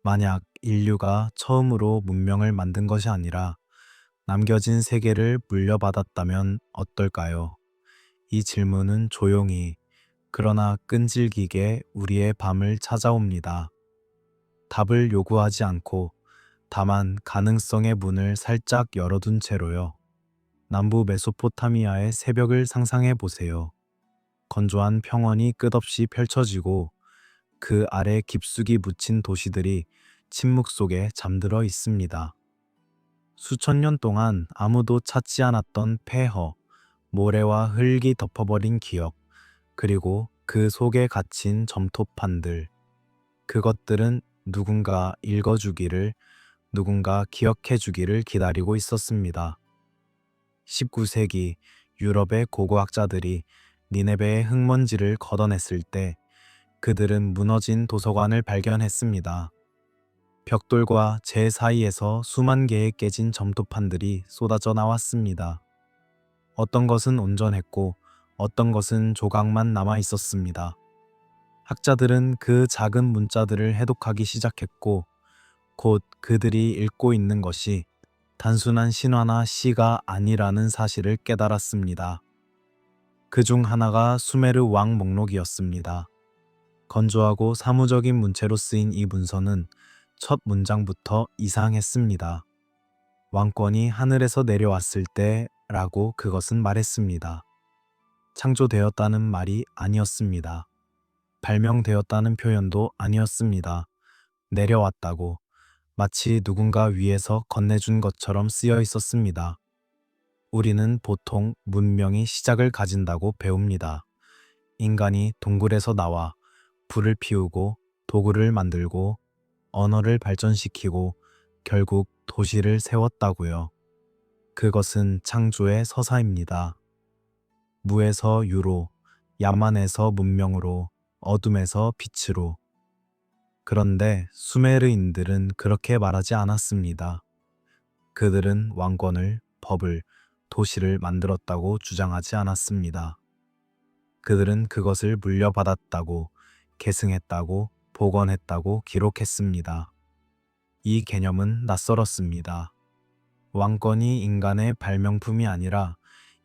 만약 인류가 처음으로 문명을 만든 것이 아니라 남겨진 세계를 물려받았다면 어떨까요? 이 질문은 조용히, 그러나 끈질기게 우리의 밤을 찾아옵니다. 답을 요구하지 않고 다만 가능성의 문을 살짝 열어둔 채로요. 남부 메소포타미아의 새벽을 상상해 보세요. 건조한 평원이 끝없이 펼쳐지고 그 아래 깊숙이 묻힌 도시들이 침묵 속에 잠들어 있습니다. 수천 년 동안 아무도 찾지 않았던 폐허, 모래와 흙이 덮어버린 기억, 그리고 그 속에 갇힌 점토판들. 그것들은 누군가 읽어주기를, 누군가 기억해주기를 기다리고 있었습니다. 19세기 유럽의 고고학자들이 니네베의 흙먼지를 걷어냈을 때 그들은 무너진 도서관을 발견했습니다. 벽돌과 재 사이에서 수만 개의 깨진 점토판들이 쏟아져 나왔습니다. 어떤 것은 온전했고 어떤 것은 조각만 남아 있었습니다. 학자들은 그 작은 문자들을 해독하기 시작했고 곧 그들이 읽고 있는 것이 단순한 신화나 시가 아니라는 사실을 깨달았습니다. 그 중 하나가 수메르 왕 목록이었습니다. 건조하고 사무적인 문체로 쓰인 이 문서는 첫 문장부터 이상했습니다. 왕권이 하늘에서 내려왔을 때라고 그것은 말했습니다. 창조되었다는 말이 아니었습니다. 발명되었다는 표현도 아니었습니다. 내려왔다고 마치 누군가 위에서 건네준 것처럼 쓰여 있었습니다. 우리는 보통 문명이 시작을 가진다고 배웁니다. 인간이 동굴에서 나와 불을 피우고 도구를 만들고 언어를 발전시키고 결국 도시를 세웠다고요. 그것은 창조의 서사입니다. 무에서 유로, 야만에서 문명으로, 어둠에서 빛으로. 그런데 수메르인들은 그렇게 말하지 않았습니다. 그들은 왕권을, 법을, 도시를 만들었다고 주장하지 않았습니다. 그들은 그것을 물려받았다고, 계승했다고, 복원했다고 기록했습니다. 이 개념은 낯설었습니다. 왕권이 인간의 발명품이 아니라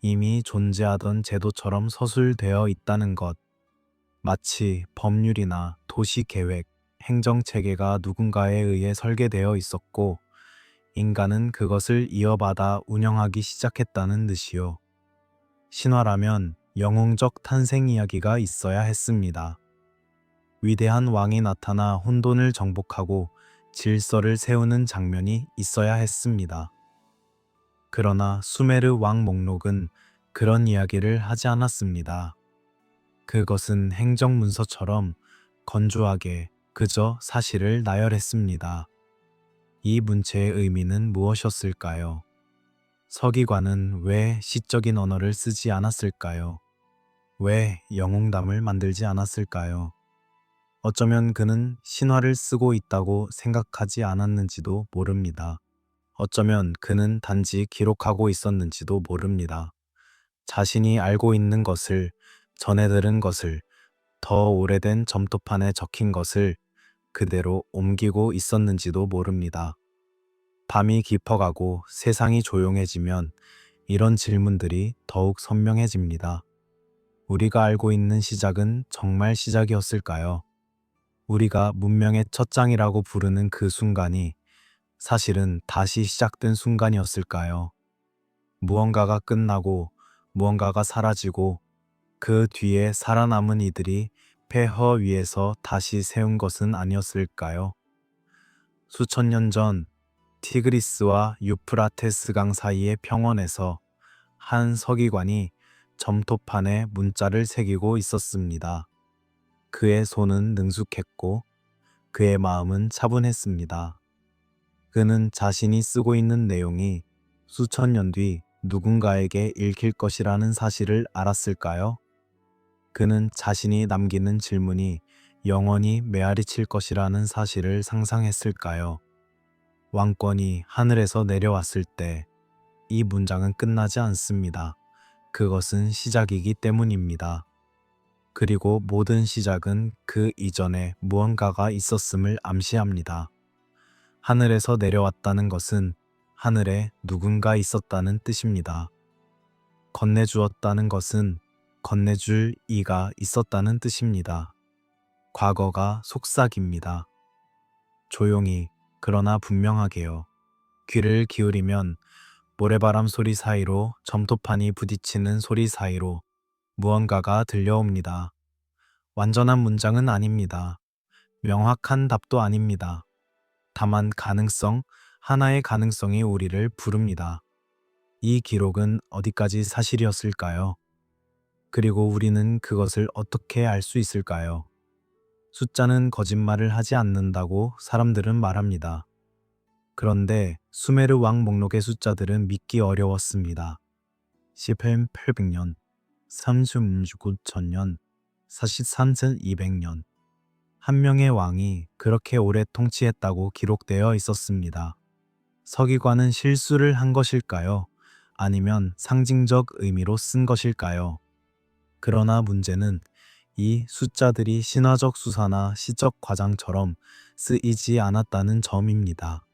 이미 존재하던 제도처럼 서술되어 있다는 것, 마치 법률이나 도시계획, 행정체계가 누군가에 의해 설계되어 있었고 인간은 그것을 이어받아 운영하기 시작했다는 듯이요. 신화라면 영웅적 탄생 이야기가 있어야 했습니다. 위대한 왕이 나타나 혼돈을 정복하고 질서를 세우는 장면이 있어야 했습니다. 그러나 수메르 왕 목록은 그런 이야기를 하지 않았습니다. 그것은 행정문서처럼 건조하게 그저 사실을 나열했습니다. 이 문체의 의미는 무엇이었을까요? 서기관은 왜 시적인 언어를 쓰지 않았을까요? 왜 영웅담을 만들지 않았을까요? 어쩌면 그는 신화를 쓰고 있다고 생각하지 않았는지도 모릅니다. 어쩌면 그는 단지 기록하고 있었는지도 모릅니다. 자신이 알고 있는 것을, 전해 들은 것을, 더 오래된 점토판에 적힌 것을 그대로 옮기고 있었는지도 모릅니다. 밤이 깊어가고 세상이 조용해지면 이런 질문들이 더욱 선명해집니다. 우리가 알고 있는 시작은 정말 시작이었을까요? 우리가 문명의 첫 장이라고 부르는 그 순간이 사실은 다시 시작된 순간이었을까요? 무언가가 끝나고 무언가가 사라지고 그 뒤에 살아남은 이들이 폐허 위에서 다시 세운 것은 아니었을까요? 수천 년 전 티그리스와 유프라테스 강 사이의 평원에서 한 서기관이 점토판에 문자를 새기고 있었습니다. 그의 손은 능숙했고 그의 마음은 차분했습니다. 그는 자신이 쓰고 있는 내용이 수천 년 뒤 누군가에게 읽힐 것이라는 사실을 알았을까요? 그는 자신이 남기는 질문이 영원히 메아리칠 것이라는 사실을 상상했을까요? 왕권이 하늘에서 내려왔을 때 이 문장은 끝나지 않습니다. 그것은 시작이기 때문입니다. 그리고 모든 시작은 그 이전에 무언가가 있었음을 암시합니다. 하늘에서 내려왔다는 것은 하늘에 누군가 있었다는 뜻입니다. 건네주었다는 것은 건네줄 이가 있었다는 뜻입니다. 과거가 속삭입니다. 조용히, 그러나 분명하게요. 귀를 기울이면 모래바람 소리 사이로, 점토판이 부딪히는 소리 사이로 무언가가 들려옵니다. 완전한 문장은 아닙니다. 명확한 답도 아닙니다. 다만 하나의 가능성이 우리를 부릅니다. 이 기록은 어디까지 사실이었을까요? 그리고 우리는 그것을 어떻게 알 수 있을까요? 숫자는 거짓말을 하지 않는다고 사람들은 말합니다. 그런데 수메르 왕 목록의 숫자들은 믿기 어려웠습니다. 1800년, 39년, 43,200년. 한 명의 왕이 그렇게 오래 통치했다고 기록되어 있었습니다. 서기관은 실수를 한 것일까요? 아니면 상징적 의미로 쓴 것일까요? 그러나 문제는 이 숫자들이 신화적 수사나 시적 과장처럼 쓰이지 않았다는 점입니다.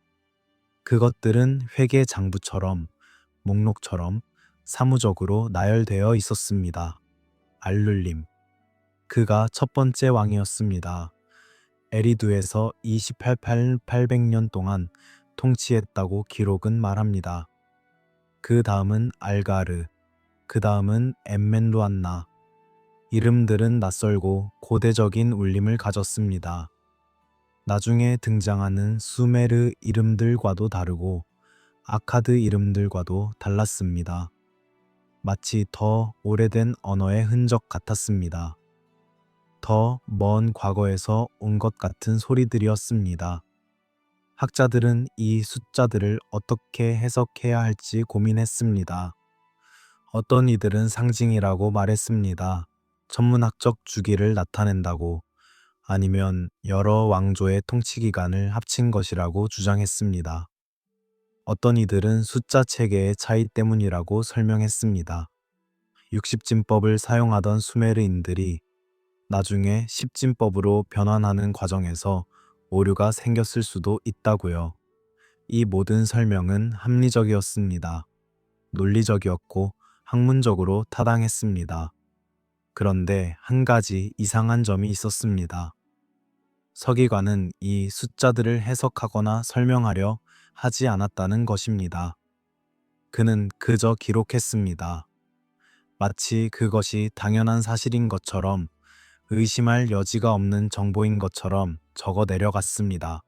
그것들은 회계 장부처럼, 목록처럼 사무적으로 나열되어 있었습니다. 알룰림. 그가 첫 번째 왕이었습니다. 에리두에서 28,800년 동안 통치했다고 기록은 말합니다. 그 다음은 알가르, 그 다음은 엠멘루안나. 이름들은 낯설고 고대적인 울림을 가졌습니다. 나중에 등장하는 수메르 이름들과도 다르고 아카드 이름들과도 달랐습니다. 마치 더 오래된 언어의 흔적 같았습니다. 더 먼 과거에서 온 것 같은 소리들이었습니다. 학자들은 이 숫자들을 어떻게 해석해야 할지 고민했습니다. 어떤 이들은 상징이라고 말했습니다. 천문학적 주기를 나타낸다고, 아니면 여러 왕조의 통치 기간을 합친 것이라고 주장했습니다. 어떤 이들은 숫자 체계의 차이 때문이라고 설명했습니다. 60진법을 사용하던 수메르인들이 나중에 10진법으로 변환하는 과정에서 오류가 생겼을 수도 있다고요. 이 모든 설명은 합리적이었습니다. 논리적이었고 학문적으로 타당했습니다. 그런데 한 가지 이상한 점이 있었습니다. 서기관은 이 숫자들을 해석하거나 설명하려 하지 않았다는 것입니다. 그는 그저 기록했습니다. 마치 그것이 당연한 사실인 것처럼, 의심할 여지가 없는 정보인 것처럼 적어 내려갔습니다.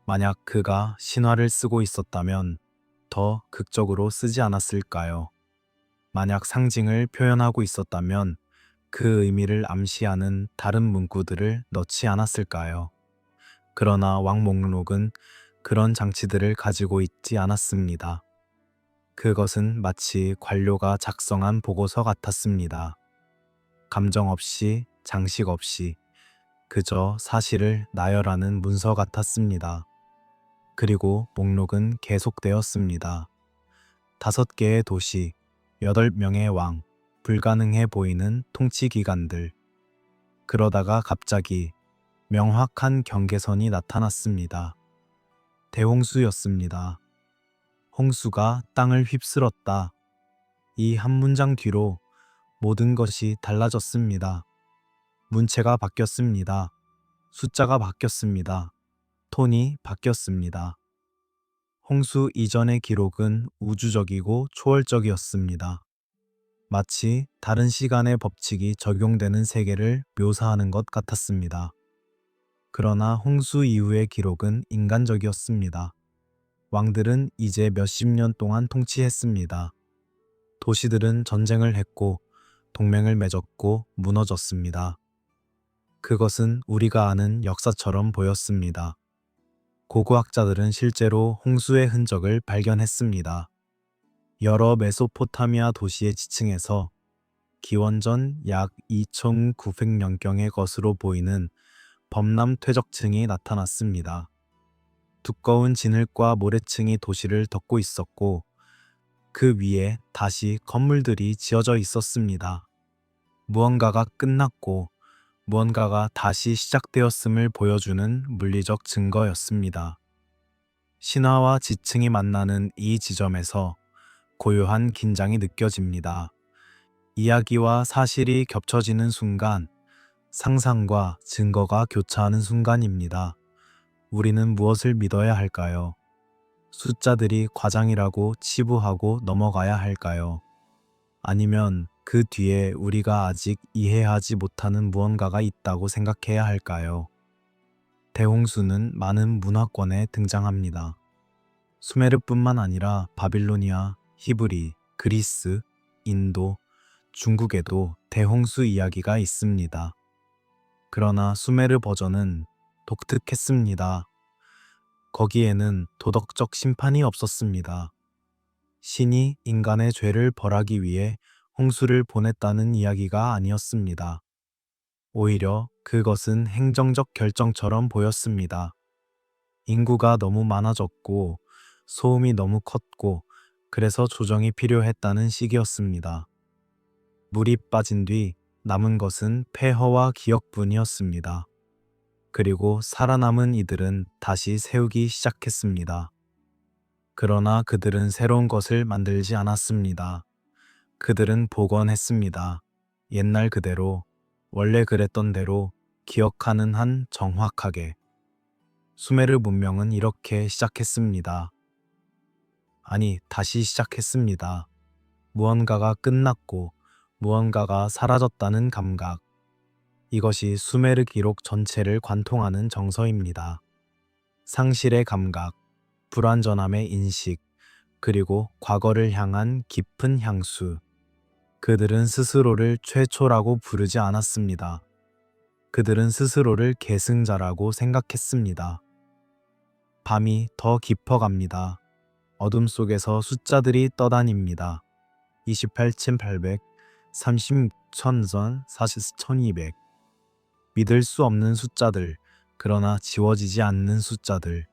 만약 그가 신화를 쓰고 있었다면 더 극적으로 쓰지 않았을까요? 만약 상징을 표현하고 있었다면 그 의미를 암시하는 다른 문구들을 넣지 않았을까요? 그러나 왕목록은 그런 장치들을 가지고 있지 않았습니다. 그것은 마치 관료가 작성한 보고서 같았습니다. 감정 없이, 장식 없이 그저 사실을 나열하는 문서 같았습니다. 그리고 목록은 계속되었습니다. 5개의 도시, 8명의 왕, 불가능해 보이는 통치 기간들. 그러다가 갑자기 명확한 경계선이 나타났습니다. 대홍수였습니다. 홍수가 땅을 휩쓸었다. 이 한 문장 뒤로 모든 것이 달라졌습니다. 문체가 바뀌었습니다. 숫자가 바뀌었습니다. 톤이 바뀌었습니다. 홍수 이전의 기록은 우주적이고 초월적이었습니다. 마치 다른 시간의 법칙이 적용되는 세계를 묘사하는 것 같았습니다. 그러나 홍수 이후의 기록은 인간적이었습니다. 왕들은 이제 몇십 년 동안 통치했습니다. 도시들은 전쟁을 했고 동맹을 맺었고 무너졌습니다. 그것은 우리가 아는 역사처럼 보였습니다. 고고학자들은 실제로 홍수의 흔적을 발견했습니다. 여러 메소포타미아 도시의 지층에서 기원전 약 2900년경의 것으로 보이는 범람 퇴적층이 나타났습니다. 두꺼운 진흙과 모래층이 도시를 덮고 있었고 그 위에 다시 건물들이 지어져 있었습니다. 무언가가 끝났고 무언가가 다시 시작되었음을 보여주는 물리적 증거였습니다. 신화와 지층이 만나는 이 지점에서 고요한 긴장이 느껴집니다. 이야기와 사실이 겹쳐지는 순간, 상상과 증거가 교차하는 순간입니다. 우리는 무엇을 믿어야 할까요? 숫자들이 과장이라고 치부하고 넘어가야 할까요? 아니면 그 뒤에 우리가 아직 이해하지 못하는 무언가가 있다고 생각해야 할까요? 대홍수는 많은 문화권에 등장합니다. 수메르뿐만 아니라 바빌로니아, 히브리, 그리스, 인도, 중국에도 대홍수 이야기가 있습니다. 그러나 수메르 버전은 독특했습니다. 거기에는 도덕적 심판이 없었습니다. 신이 인간의 죄를 벌하기 위해 홍수를 보냈다는 이야기가 아니었습니다. 오히려 그것은 행정적 결정처럼 보였습니다. 인구가 너무 많아졌고 소음이 너무 컸고 그래서 조정이 필요했다는 식이었습니다. 물이 빠진 뒤 남은 것은 폐허와 기억뿐이었습니다. 그리고 살아남은 이들은 다시 세우기 시작했습니다. 그러나 그들은 새로운 것을 만들지 않았습니다. 그들은 복원했습니다. 옛날 그대로, 원래 그랬던 대로 기억하는 한 정확하게. 수메르 문명은 이렇게 시작했습니다. 아니, 다시 시작했습니다. 무언가가 끝났고 무언가가 사라졌다는 감각. 이것이 수메르 기록 전체를 관통하는 정서입니다. 상실의 감각, 불완전함의 인식, 그리고 과거를 향한 깊은 향수. 그들은 스스로를 최초라고 부르지 않았습니다. 그들은 스스로를 계승자라고 생각했습니다. 밤이 더 깊어갑니다. 어둠 속에서 숫자들이 떠다닙니다. 28,800, 36,000전, 40,200. 믿을 수 없는 숫자들, 그러나 지워지지 않는 숫자들.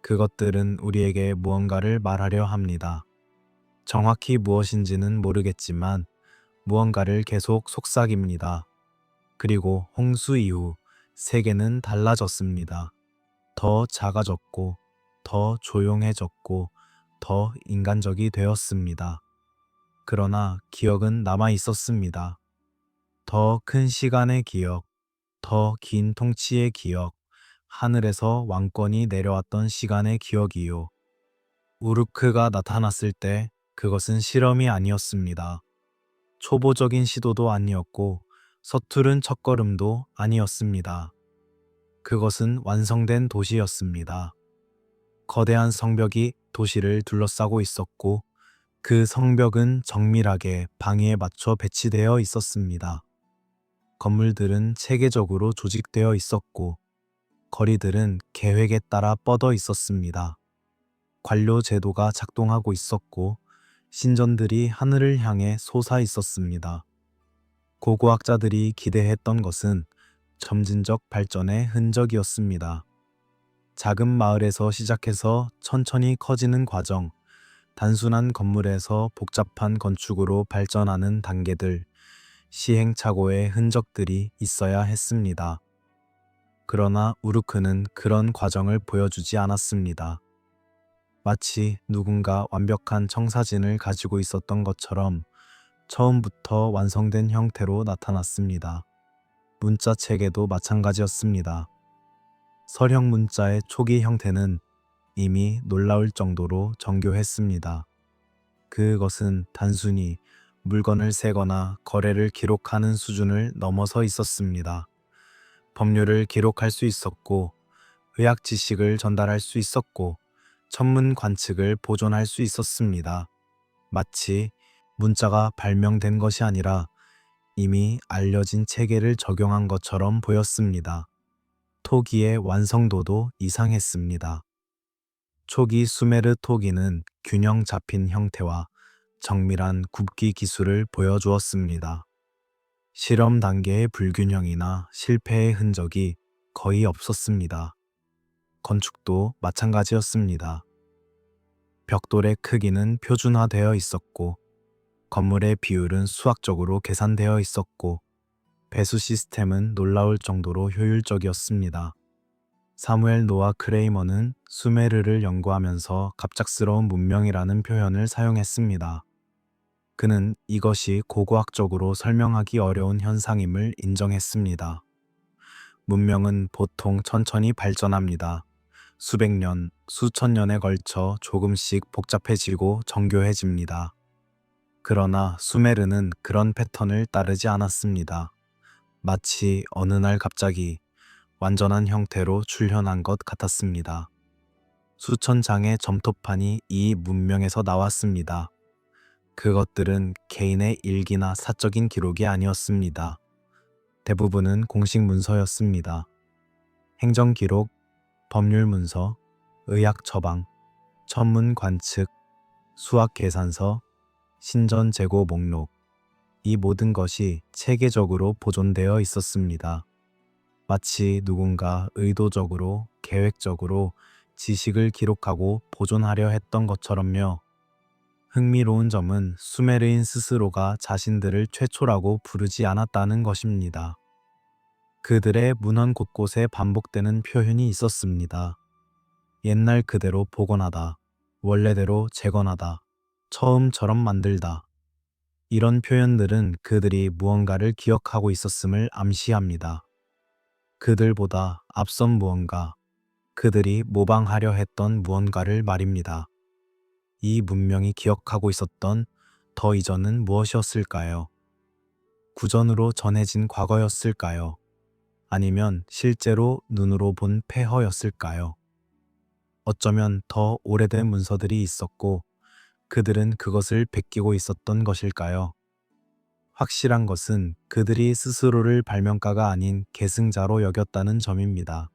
그것들은 우리에게 무언가를 말하려 합니다. 정확히 무엇인지는 모르겠지만 무언가를 계속 속삭입니다. 그리고 홍수 이후 세계는 달라졌습니다. 더 작아졌고, 더 조용해졌고, 더 인간적이 되었습니다. 그러나 기억은 남아 있었습니다. 더 큰 시간의 기억, 더 긴 통치의 기억, 하늘에서 왕권이 내려왔던 시간의 기억이요. 우르크가 나타났을 때 그것은 실험이 아니었습니다. 초보적인 시도도 아니었고 서투른 첫걸음도 아니었습니다. 그것은 완성된 도시였습니다. 거대한 성벽이 도시를 둘러싸고 있었고 그 성벽은 정밀하게 방위에 맞춰 배치되어 있었습니다. 건물들은 체계적으로 조직되어 있었고 거리들은 계획에 따라 뻗어 있었습니다. 관료 제도가 작동하고 있었고 신전들이 하늘을 향해 솟아 있었습니다. 고고학자들이 기대했던 것은 점진적 발전의 흔적이었습니다. 작은 마을에서 시작해서 천천히 커지는 과정, 단순한 건물에서 복잡한 건축으로 발전하는 단계들, 시행착오의 흔적들이 있어야 했습니다. 그러나 우르크는 그런 과정을 보여주지 않았습니다. 마치 누군가 완벽한 청사진을 가지고 있었던 것처럼 처음부터 완성된 형태로 나타났습니다. 문자 체계도 마찬가지였습니다. 서령 문자의 초기 형태는 이미 놀라울 정도로 정교했습니다. 그것은 단순히 물건을 세거나 거래를 기록하는 수준을 넘어서 있었습니다. 법률을 기록할 수 있었고, 의학 지식을 전달할 수 있었고, 천문 관측을 보존할 수 있었습니다. 마치 문자가 발명된 것이 아니라 이미 알려진 체계를 적용한 것처럼 보였습니다. 토기의 완성도도 이상했습니다. 초기 수메르 토기는 균형 잡힌 형태와 정밀한 굽기 기술을 보여주었습니다. 실험 단계의 불균형이나 실패의 흔적이 거의 없었습니다. 건축도 마찬가지였습니다. 벽돌의 크기는 표준화되어 있었고, 건물의 비율은 수학적으로 계산되어 있었고, 배수 시스템은 놀라울 정도로 효율적이었습니다. 사무엘 노아 크레이머는 수메르를 연구하면서 갑작스러운 문명이라는 표현을 사용했습니다. 그는 이것이 고고학적으로 설명하기 어려운 현상임을 인정했습니다. 문명은 보통 천천히 발전합니다. 수백 년, 수천 년에 걸쳐 조금씩 복잡해지고 정교해집니다. 그러나 수메르는 그런 패턴을 따르지 않았습니다. 마치 어느 날 갑자기 완전한 형태로 출현한 것 같았습니다. 수천 장의 점토판이 이 문명에서 나왔습니다. 그것들은 개인의 일기나 사적인 기록이 아니었습니다. 대부분은 공식 문서였습니다. 행정기록, 법률문서, 의학 처방, 천문 관측, 수학 계산서, 신전 재고 목록, 이 모든 것이 체계적으로 보존되어 있었습니다. 마치 누군가 의도적으로, 계획적으로 지식을 기록하고 보존하려 했던 것처럼요. 흥미로운 점은 수메르인 스스로가 자신들을 최초라고 부르지 않았다는 것입니다. 그들의 문헌 곳곳에 반복되는 표현이 있었습니다. 옛날 그대로 복원하다, 원래대로 재건하다, 처음처럼 만들다. 이런 표현들은 그들이 무언가를 기억하고 있었음을 암시합니다. 그들보다 앞선 무언가, 그들이 모방하려 했던 무언가를 말입니다. 이 문명이 기억하고 있었던 더 이전은 무엇이었을까요? 구전으로 전해진 과거였을까요? 아니면 실제로 눈으로 본 폐허였을까요? 어쩌면 더 오래된 문서들이 있었고 그들은 그것을 베끼고 있었던 것일까요? 확실한 것은 그들이 스스로를 발명가가 아닌 계승자로 여겼다는 점입니다.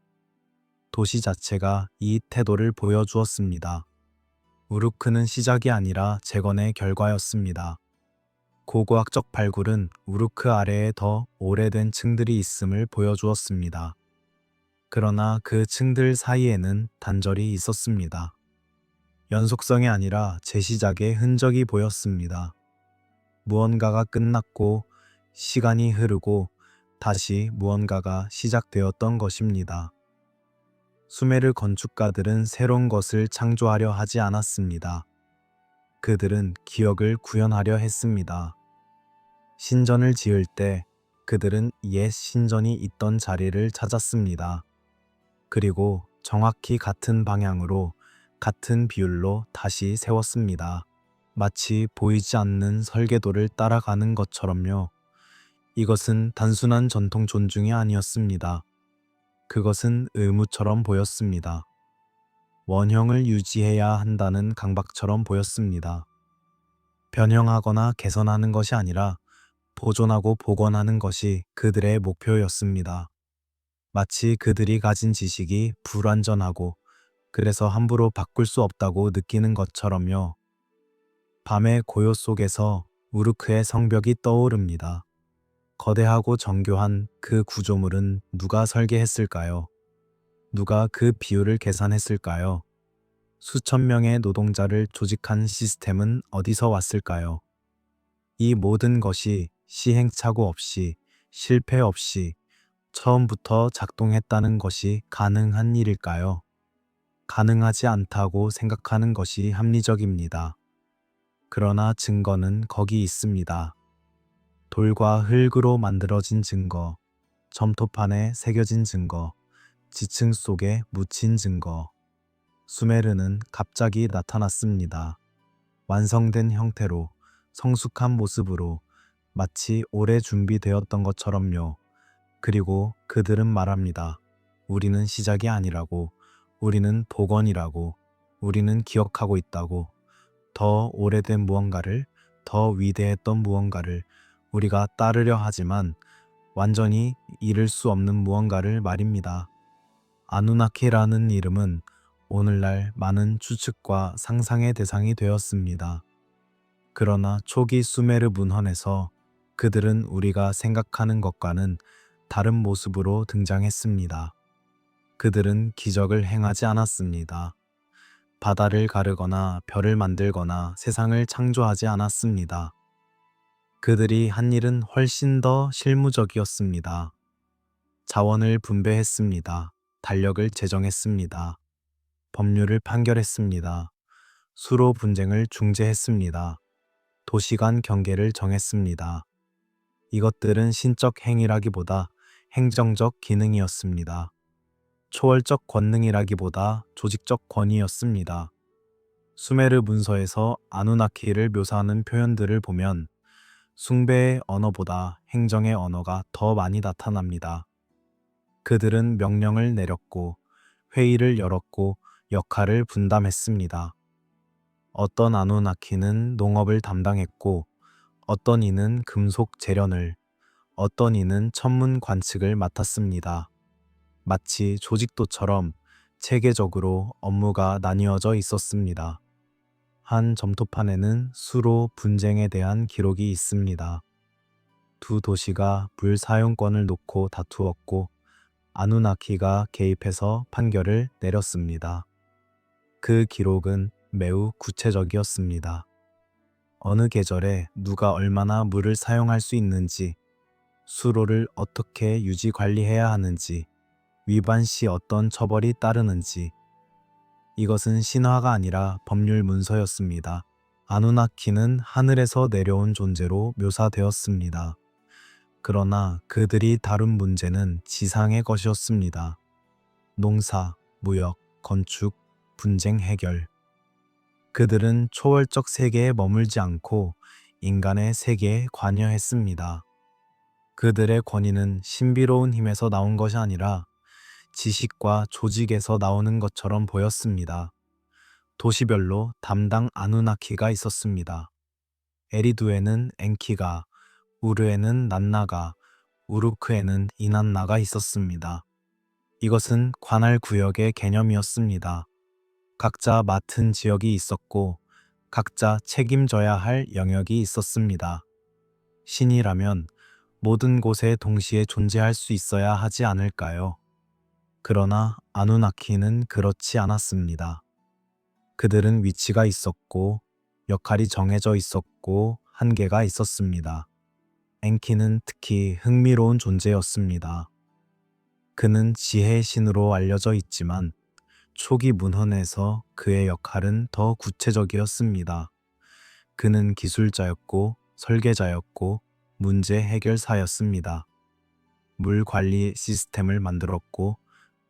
도시 자체가 이 태도를 보여주었습니다. 우루크는 시작이 아니라 재건의 결과였습니다. 고고학적 발굴은 우루크 아래에 더 오래된 층들이 있음을 보여주었습니다. 그러나 그 층들 사이에는 단절이 있었습니다. 연속성이 아니라 재시작의 흔적이 보였습니다. 무언가가 끝났고 시간이 흐르고 다시 무언가가 시작되었던 것입니다. 수메르 건축가들은 새로운 것을 창조하려 하지 않았습니다. 그들은 기억을 구현하려 했습니다. 신전을 지을 때 그들은 옛 신전이 있던 자리를 찾았습니다. 그리고 정확히 같은 방향으로 같은 비율로 다시 세웠습니다. 마치 보이지 않는 설계도를 따라가는 것처럼요. 이것은 단순한 전통 존중이 아니었습니다. 그것은 의무처럼 보였습니다. 원형을 유지해야 한다는 강박처럼 보였습니다. 변형하거나 개선하는 것이 아니라 보존하고 복원하는 것이 그들의 목표였습니다. 마치 그들이 가진 지식이 불완전하고 그래서 함부로 바꿀 수 없다고 느끼는 것처럼요. 밤의 고요 속에서 우르크의 성벽이 떠오릅니다. 거대하고 정교한 그 구조물은 누가 설계했을까요? 누가 그 비율을 계산했을까요? 수천 명의 노동자를 조직한 시스템은 어디서 왔을까요? 이 모든 것이 시행착오 없이, 실패 없이 처음부터 작동했다는 것이 가능한 일일까요? 가능하지 않다고 생각하는 것이 합리적입니다. 그러나 증거는 거기 있습니다. 돌과 흙으로 만들어진 증거, 점토판에 새겨진 증거, 지층 속에 묻힌 증거. 수메르는 갑자기 나타났습니다. 완성된 형태로, 성숙한 모습으로, 마치 오래 준비되었던 것처럼요. 그리고 그들은 말합니다. 우리는 시작이 아니라고, 우리는 복원이라고, 우리는 기억하고 있다고, 더 오래된 무언가를, 더 위대했던 무언가를 우리가 따르려 하지만 완전히 이룰 수 없는 무언가를 말입니다. 아누나키라는 이름은 오늘날 많은 추측과 상상의 대상이 되었습니다. 그러나 초기 수메르 문헌에서 그들은 우리가 생각하는 것과는 다른 모습으로 등장했습니다. 그들은 기적을 행하지 않았습니다. 바다를 가르거나 별을 만들거나 세상을 창조하지 않았습니다. 그들이 한 일은 훨씬 더 실무적이었습니다. 자원을 분배했습니다. 달력을 제정했습니다. 법률을 판결했습니다. 수로 분쟁을 중재했습니다. 도시간 경계를 정했습니다. 이것들은 신적 행위라기보다 행정적 기능이었습니다. 초월적 권능이라기보다 조직적 권위였습니다. 수메르 문서에서 아누나키를 묘사하는 표현들을 보면 숭배의 언어보다 행정의 언어가 더 많이 나타납니다. 그들은 명령을 내렸고 회의를 열었고 역할을 분담했습니다. 어떤 아누나키는 농업을 담당했고 어떤 이는 금속 재련을, 어떤 이는 천문 관측을 맡았습니다. 마치 조직도처럼 체계적으로 업무가 나뉘어져 있었습니다. 한 점토판에는 수로 분쟁에 대한 기록이 있습니다. 두 도시가 물 사용권을 놓고 다투었고 아누나키가 개입해서 판결을 내렸습니다. 그 기록은 매우 구체적이었습니다. 어느 계절에 누가 얼마나 물을 사용할 수 있는지, 수로를 어떻게 유지 관리해야 하는지, 위반 시 어떤 처벌이 따르는지. 이것은 신화가 아니라 법률 문서였습니다. 아누나키는 하늘에서 내려온 존재로 묘사되었습니다. 그러나 그들이 다룬 문제는 지상의 것이었습니다. 농사, 무역, 건축, 분쟁 해결. 그들은 초월적 세계에 머물지 않고 인간의 세계에 관여했습니다. 그들의 권위는 신비로운 힘에서 나온 것이 아니라 지식과 조직에서 나오는 것처럼 보였습니다. 도시별로 담당 아누나키가 있었습니다. 에리두에는 엔키가, 우르에는 난나가, 우루크에는 이난나가 있었습니다. 이것은 관할 구역의 개념이었습니다. 각자 맡은 지역이 있었고 각자 책임져야 할 영역이 있었습니다. 신이라면 모든 곳에 동시에 존재할 수 있어야 하지 않을까요? 그러나 아누나키는 그렇지 않았습니다. 그들은 위치가 있었고 역할이 정해져 있었고 한계가 있었습니다. 엔키는 특히 흥미로운 존재였습니다. 그는 지혜의 신으로 알려져 있지만 초기 문헌에서 그의 역할은 더 구체적이었습니다. 그는 기술자였고 설계자였고 문제 해결사였습니다. 물 관리 시스템을 만들었고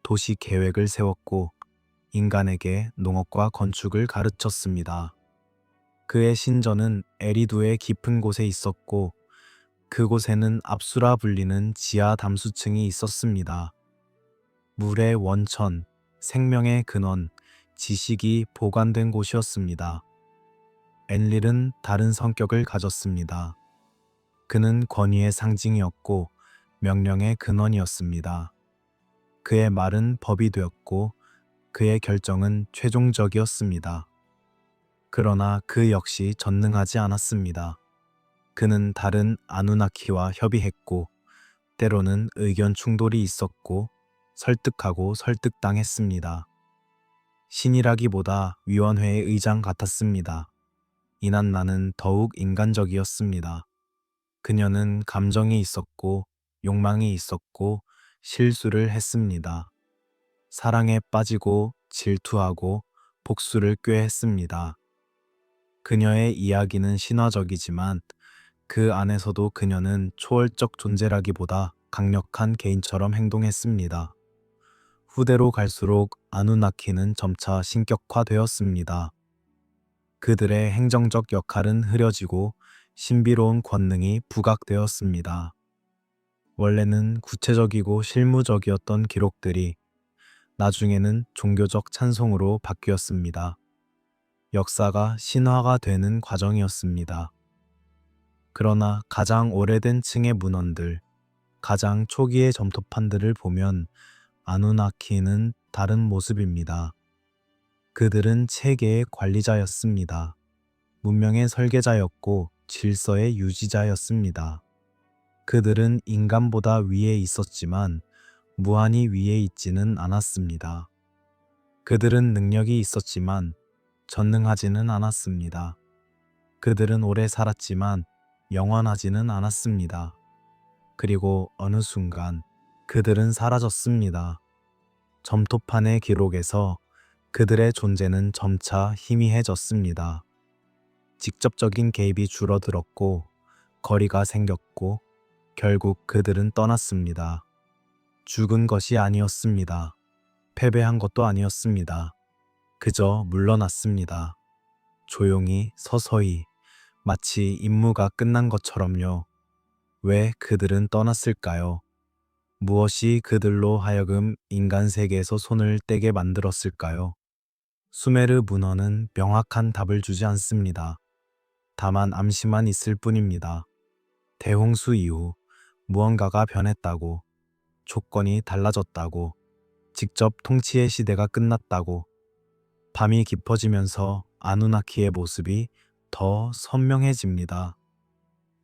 도시 계획을 세웠고 인간에게 농업과 건축을 가르쳤습니다. 그의 신전은 에리두의 깊은 곳에 있었고 그곳에는 압수라 불리는 지하 담수층이 있었습니다. 물의 원천, 생명의 근원, 지식이 보관된 곳이었습니다. 엔릴은 다른 성격을 가졌습니다. 그는 권위의 상징이었고 명령의 근원이었습니다. 그의 말은 법이 되었고 그의 결정은 최종적이었습니다. 그러나 그 역시 전능하지 않았습니다. 그는 다른 아누나키와 협의했고 때로는 의견 충돌이 있었고 설득하고 설득당했습니다. 신이라기보다 위원회의 의장 같았습니다. 이난나는 더욱 인간적이었습니다. 그녀는 감정이 있었고 욕망이 있었고 실수를 했습니다. 사랑에 빠지고 질투하고 복수를 꾀했습니다. 그녀의 이야기는 신화적이지만 그 안에서도 그녀는 초월적 존재라기보다 강력한 개인처럼 행동했습니다. 후대로 갈수록 아누나키는 점차 신격화되었습니다. 그들의 행정적 역할은 흐려지고 신비로운 권능이 부각되었습니다. 원래는 구체적이고 실무적이었던 기록들이 나중에는 종교적 찬송으로 바뀌었습니다. 역사가 신화가 되는 과정이었습니다. 그러나 가장 오래된 층의 문헌들, 가장 초기의 점토판들을 보면 아누나키는 다른 모습입니다. 그들은 체계의 관리자였습니다. 문명의 설계자였고 질서의 유지자였습니다. 그들은 인간보다 위에 있었지만 무한히 위에 있지는 않았습니다. 그들은 능력이 있었지만 전능하지는 않았습니다. 그들은 오래 살았지만 영원하지는 않았습니다. 그리고 어느 순간 그들은 사라졌습니다. 점토판의 기록에서 그들의 존재는 점차 희미해졌습니다. 직접적인 개입이 줄어들었고 거리가 생겼고 결국 그들은 떠났습니다. 죽은 것이 아니었습니다. 패배한 것도 아니었습니다. 그저 물러났습니다. 조용히 서서히 마치 임무가 끝난 것처럼요. 왜 그들은 떠났을까요? 무엇이 그들로 하여금 인간 세계에서 손을 떼게 만들었을까요? 수메르 문헌은 명확한 답을 주지 않습니다. 다만 암시만 있을 뿐입니다. 대홍수 이후 무언가가 변했다고, 조건이 달라졌다고, 직접 통치의 시대가 끝났다고, 밤이 깊어지면서 아누나키의 모습이 더 선명해집니다.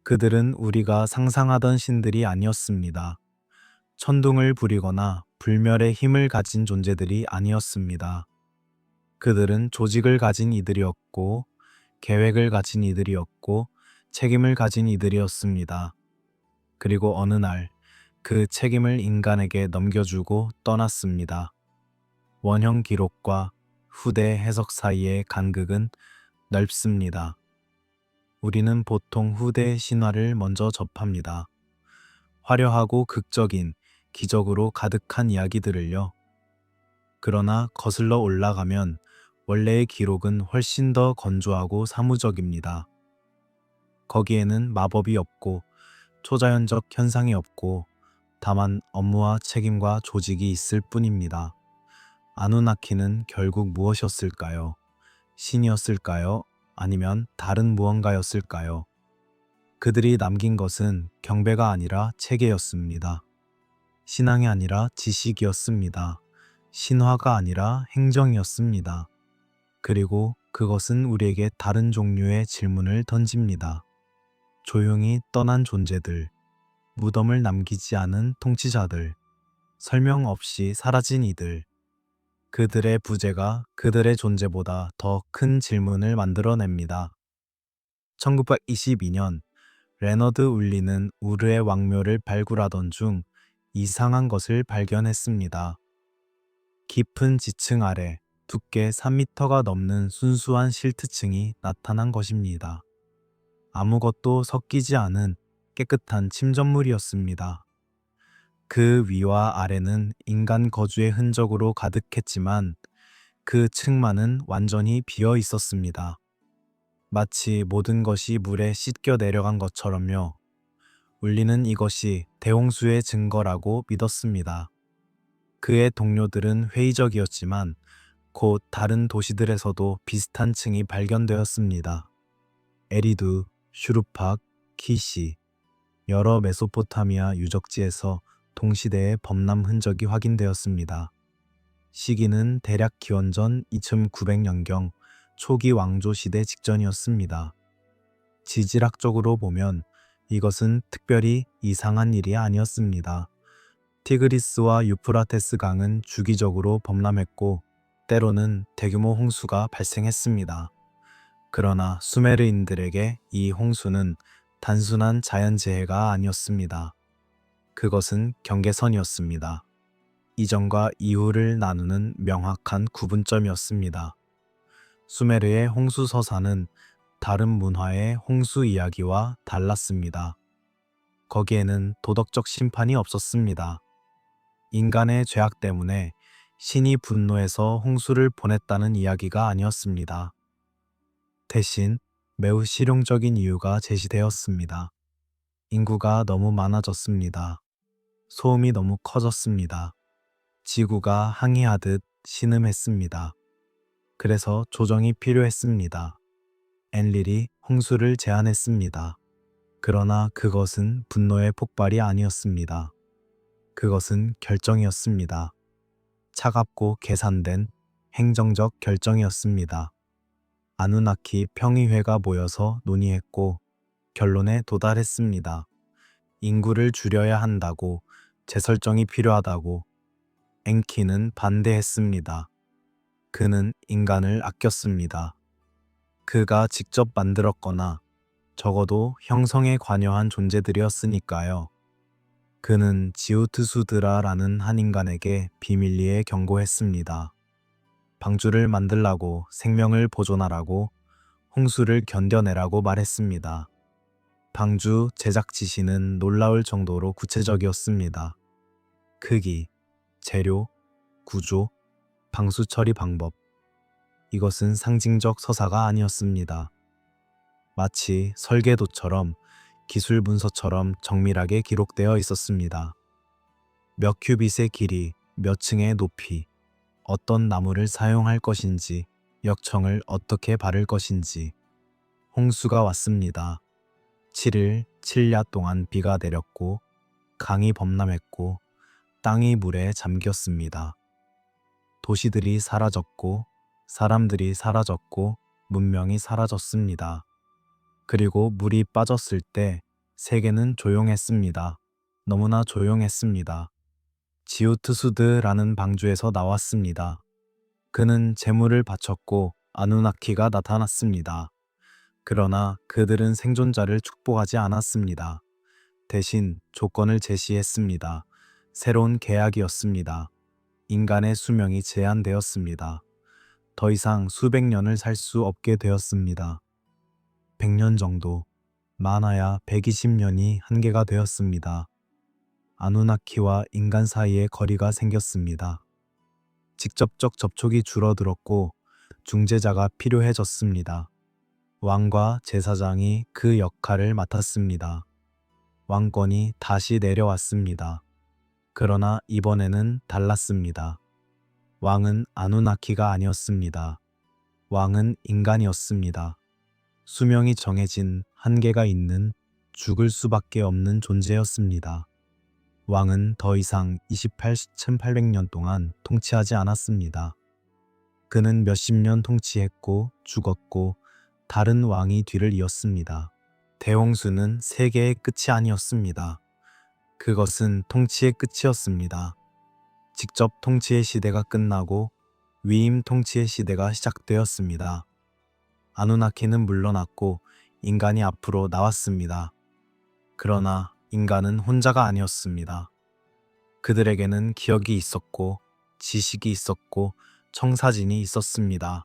그들은 우리가 상상하던 신들이 아니었습니다. 천둥을 부리거나 불멸의 힘을 가진 존재들이 아니었습니다. 그들은 조직을 가진 이들이었고, 계획을 가진 이들이었고, 책임을 가진 이들이었습니다. 그리고 어느 날, 그 책임을 인간에게 넘겨주고 떠났습니다. 원형 기록과 후대 해석 사이의 간극은 넓습니다. 우리는 보통 후대 신화를 먼저 접합니다. 화려하고 극적인, 기적으로 가득한 이야기들을요. 그러나 거슬러 올라가면 원래의 기록은 훨씬 더 건조하고 사무적입니다. 거기에는 마법이 없고 초자연적 현상이 없고 다만 업무와 책임과 조직이 있을 뿐입니다. 아누나키는 결국 무엇이었을까요? 신이었을까요? 아니면 다른 무언가였을까요? 그들이 남긴 것은 경배가 아니라 체계였습니다. 신앙이 아니라 지식이었습니다. 신화가 아니라 행정이었습니다. 그리고 그것은 우리에게 다른 종류의 질문을 던집니다. 조용히 떠난 존재들, 무덤을 남기지 않은 통치자들, 설명 없이 사라진 이들, 그들의 부재가 그들의 존재보다 더 큰 질문을 만들어냅니다. 1922년 레너드 울리는 우르의 왕묘를 발굴하던 중 이상한 것을 발견했습니다. 깊은 지층 아래 두께 3미터가 넘는 순수한 실트층이 나타난 것입니다. 아무것도 섞이지 않은 깨끗한 침전물이었습니다. 그 위와 아래는 인간 거주의 흔적으로 가득했지만 그 층만은 완전히 비어 있었습니다. 마치 모든 것이 물에 씻겨 내려간 것처럼요. 울리는 이것이 대홍수의 증거라고 믿었습니다. 그의 동료들은 회의적이었지만 곧 다른 도시들에서도 비슷한 층이 발견되었습니다. 에리두, 슈루팍, 키시, 여러 메소포타미아 유적지에서 동시대의 범람 흔적이 확인되었습니다. 시기는 대략 기원전 2900년경 초기 왕조 시대 직전이었습니다. 지질학적으로 보면 이것은 특별히 이상한 일이 아니었습니다. 티그리스와 유프라테스 강은 주기적으로 범람했고 때로는 대규모 홍수가 발생했습니다. 그러나 수메르인들에게 이 홍수는 단순한 자연재해가 아니었습니다. 그것은 경계선이었습니다. 이전과 이후를 나누는 명확한 구분점이었습니다. 수메르의 홍수 서사는 다른 문화의 홍수 이야기와 달랐습니다. 거기에는 도덕적 심판이 없었습니다. 인간의 죄악 때문에 신이 분노해서 홍수를 보냈다는 이야기가 아니었습니다. 대신 매우 실용적인 이유가 제시되었습니다. 인구가 너무 많아졌습니다. 소음이 너무 커졌습니다. 지구가 항해하듯 신음했습니다. 그래서 조정이 필요했습니다. 엔릴이 홍수를 제안했습니다. 그러나 그것은 분노의 폭발이 아니었습니다. 그것은 결정이었습니다. 차갑고 계산된 행정적 결정이었습니다. 아누나키 평의회가 모여서 논의했고 결론에 도달했습니다. 인구를 줄여야 한다고, 재설정이 필요하다고. 엔키는 반대했습니다. 그는 인간을 아꼈습니다. 그가 직접 만들었거나 적어도 형성에 관여한 존재들이었으니까요. 그는 지우트수드라라는 한 인간에게 비밀리에 경고했습니다. 방주를 만들라고, 생명을 보존하라고, 홍수를 견뎌내라고 말했습니다. 방주 제작 지시는 놀라울 정도로 구체적이었습니다. 크기, 재료, 구조, 방수 처리 방법. 이것은 상징적 서사가 아니었습니다. 마치 설계도처럼, 기술 문서처럼 정밀하게 기록되어 있었습니다. 몇 큐빗의 길이, 몇 층의 높이, 어떤 나무를 사용할 것인지, 역청을 어떻게 바를 것인지. 홍수가 왔습니다. 7일 7야 동안 비가 내렸고 강이 범람했고 땅이 물에 잠겼습니다. 도시들이 사라졌고 사람들이 사라졌고 문명이 사라졌습니다. 그리고 물이 빠졌을 때 세계는 조용했습니다. 너무나 조용했습니다. 지우트수드라는 방주에서 나왔습니다. 그는 재물을 바쳤고 아누나키가 나타났습니다. 그러나 그들은 생존자를 축복하지 않았습니다. 대신 조건을 제시했습니다. 새로운 계약이었습니다. 인간의 수명이 제한되었습니다. 더 이상 수백 년을 살 수 없게 되었습니다. 100년 정도, 많아야 120년이 한계가 되었습니다. 아누나키와 인간 사이에 거리가 생겼습니다. 직접적 접촉이 줄어들었고 중재자가 필요해졌습니다. 왕과 제사장이 그 역할을 맡았습니다. 왕권이 다시 내려왔습니다. 그러나 이번에는 달랐습니다. 왕은 아누나키가 아니었습니다. 왕은 인간이었습니다. 수명이 정해진 한계가 있는 죽을 수밖에 없는 존재였습니다. 왕은 더 이상 28,800년 동안 통치하지 않았습니다. 그는 몇십 년 통치했고 죽었고 다른 왕이 뒤를 이었습니다. 대홍수는 세계의 끝이 아니었습니다. 그것은 통치의 끝이었습니다. 직접 통치의 시대가 끝나고 위임 통치의 시대가 시작되었습니다. 아누나키는 물러났고 인간이 앞으로 나왔습니다. 그러나 인간은 혼자가 아니었습니다. 그들에게는 기억이 있었고 지식이 있었고 청사진이 있었습니다.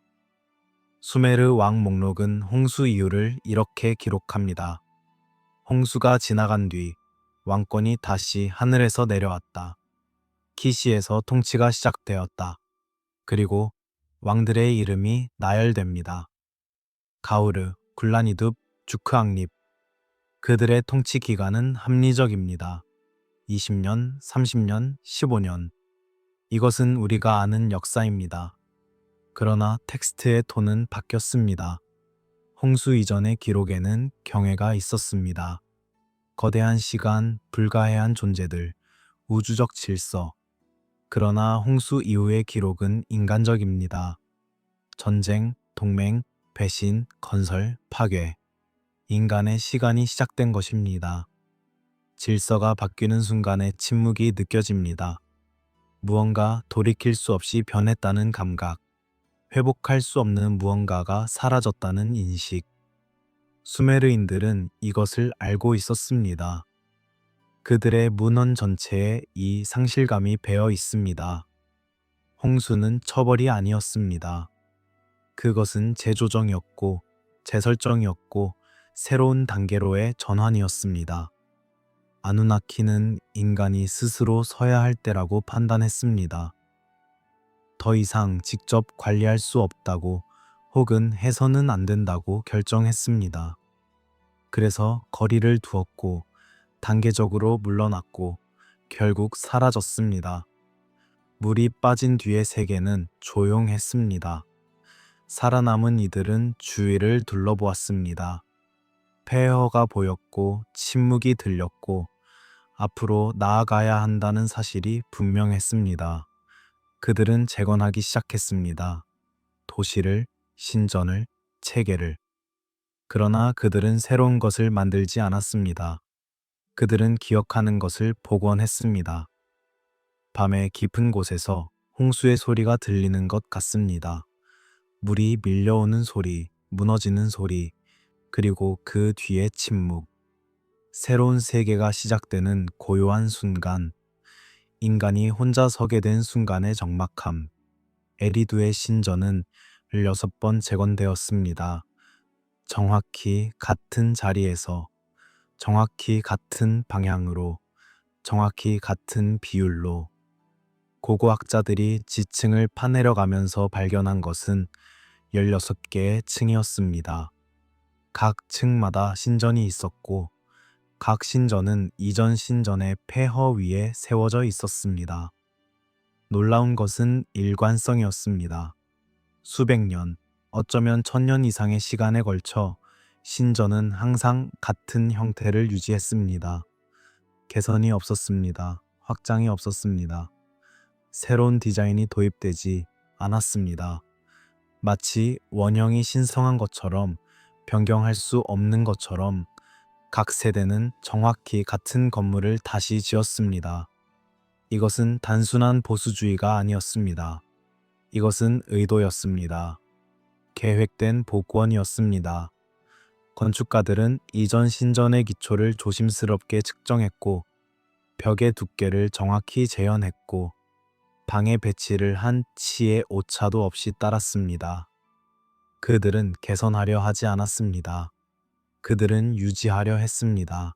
수메르 왕 목록은 홍수 이유를 이렇게 기록합니다. 홍수가 지나간 뒤 왕권이 다시 하늘에서 내려왔다. 키시에서 통치가 시작되었다. 그리고 왕들의 이름이 나열됩니다. 가우르, 굴라니둡, 주크앙립. 그들의 통치 기간은 합리적입니다. 20년, 30년, 15년. 이것은 우리가 아는 역사입니다. 그러나 텍스트의 톤은 바뀌었습니다. 홍수 이전의 기록에는 경외가 있었습니다. 거대한 시간, 불가해한 존재들, 우주적 질서. 그러나 홍수 이후의 기록은 인간적입니다. 전쟁, 동맹, 배신, 건설, 파괴. 인간의 시간이 시작된 것입니다. 질서가 바뀌는 순간에 침묵이 느껴집니다. 무언가 돌이킬 수 없이 변했다는 감각. 회복할 수 없는 무언가가 사라졌다는 인식. 수메르인들은 이것을 알고 있었습니다. 그들의 문헌 전체에 이 상실감이 배어 있습니다. 홍수는 처벌이 아니었습니다. 그것은 재조정이었고 재설정이었고 새로운 단계로의 전환이었습니다. 아누나키는 인간이 스스로 서야 할 때라고 판단했습니다. 더 이상 직접 관리할 수 없다고 혹은 해서는 안 된다고 결정했습니다. 그래서 거리를 두었고 단계적으로 물러났고 결국 사라졌습니다. 물이 빠진 뒤의 세계는 조용했습니다. 살아남은 이들은 주위를 둘러보았습니다. 폐허가 보였고 침묵이 들렸고 앞으로 나아가야 한다는 사실이 분명했습니다. 그들은 재건하기 시작했습니다. 도시를, 신전을, 체계를. 그러나 그들은 새로운 것을 만들지 않았습니다. 그들은 기억하는 것을 복원했습니다. 밤의 깊은 곳에서 홍수의 소리가 들리는 것 같습니다. 물이 밀려오는 소리, 무너지는 소리, 그리고 그 뒤에 침묵. 새로운 세계가 시작되는 고요한 순간, 인간이 혼자 서게 된 순간의 적막함, 에리두의 신전은 16번 재건되었습니다. 정확히 같은 자리에서, 정확히 같은 방향으로, 정확히 같은 비율로. 고고학자들이 지층을 파내려가면서 발견한 것은 16개의 층이었습니다. 각 층마다 신전이 있었고, 각 신전은 이전 신전의 폐허 위에 세워져 있었습니다. 놀라운 것은 일관성이었습니다. 수백 년, 어쩌면 1000년 이상의 시간에 걸쳐 신전은 항상 같은 형태를 유지했습니다. 개선이 없었습니다. 확장이 없었습니다. 새로운 디자인이 도입되지 않았습니다. 마치 원형이 신성한 것처럼, 변경할 수 없는 것처럼 각 세대는 정확히 같은 건물을 다시 지었습니다. 이것은 단순한 보수주의가 아니었습니다. 이것은 의도였습니다. 계획된 복원이었습니다. 건축가들은 이전 신전의 기초를 조심스럽게 측정했고, 벽의 두께를 정확히 재현했고, 방의 배치를 한 치의 오차도 없이 따랐습니다. 그들은 개선하려 하지 않았습니다. 그들은 유지하려 했습니다.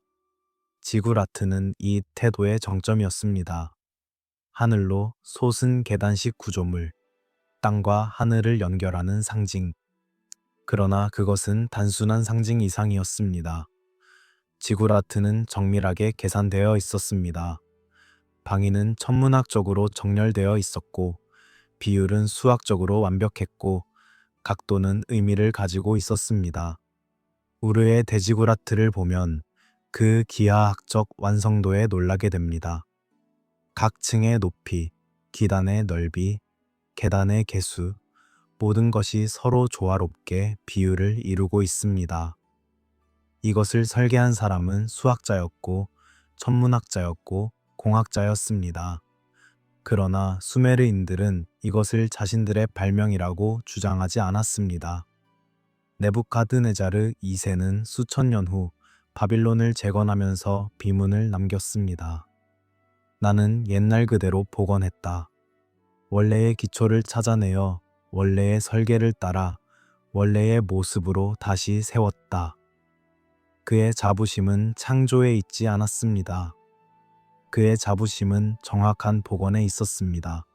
지구라트는 이 태도의 정점이었습니다. 하늘로 솟은 계단식 구조물, 땅과 하늘을 연결하는 상징. 그러나 그것은 단순한 상징 이상이었습니다. 지구라트는 정밀하게 계산되어 있었습니다. 방위는 천문학적으로 정렬되어 있었고, 비율은 수학적으로 완벽했고, 각도는 의미를 가지고 있었습니다. 우르의 대지구라트를 보면 그 기하학적 완성도에 놀라게 됩니다. 각 층의 높이, 기단의 넓이, 계단의 개수, 모든 것이 서로 조화롭게 비율을 이루고 있습니다. 이것을 설계한 사람은 수학자였고, 천문학자였고, 공학자였습니다. 그러나 수메르인들은 이것을 자신들의 발명이라고 주장하지 않았습니다. 네부카드네자르 2세는 수천 년 후 바빌론을 재건하면서 비문을 남겼습니다. 나는 옛날 그대로 복원했다. 원래의 기초를 찾아내어 원래의 설계를 따라 원래의 모습으로 다시 세웠다. 그의 자부심은 창조에 있지 않았습니다. 그의 자부심은 정확한 복원에 있었습니다.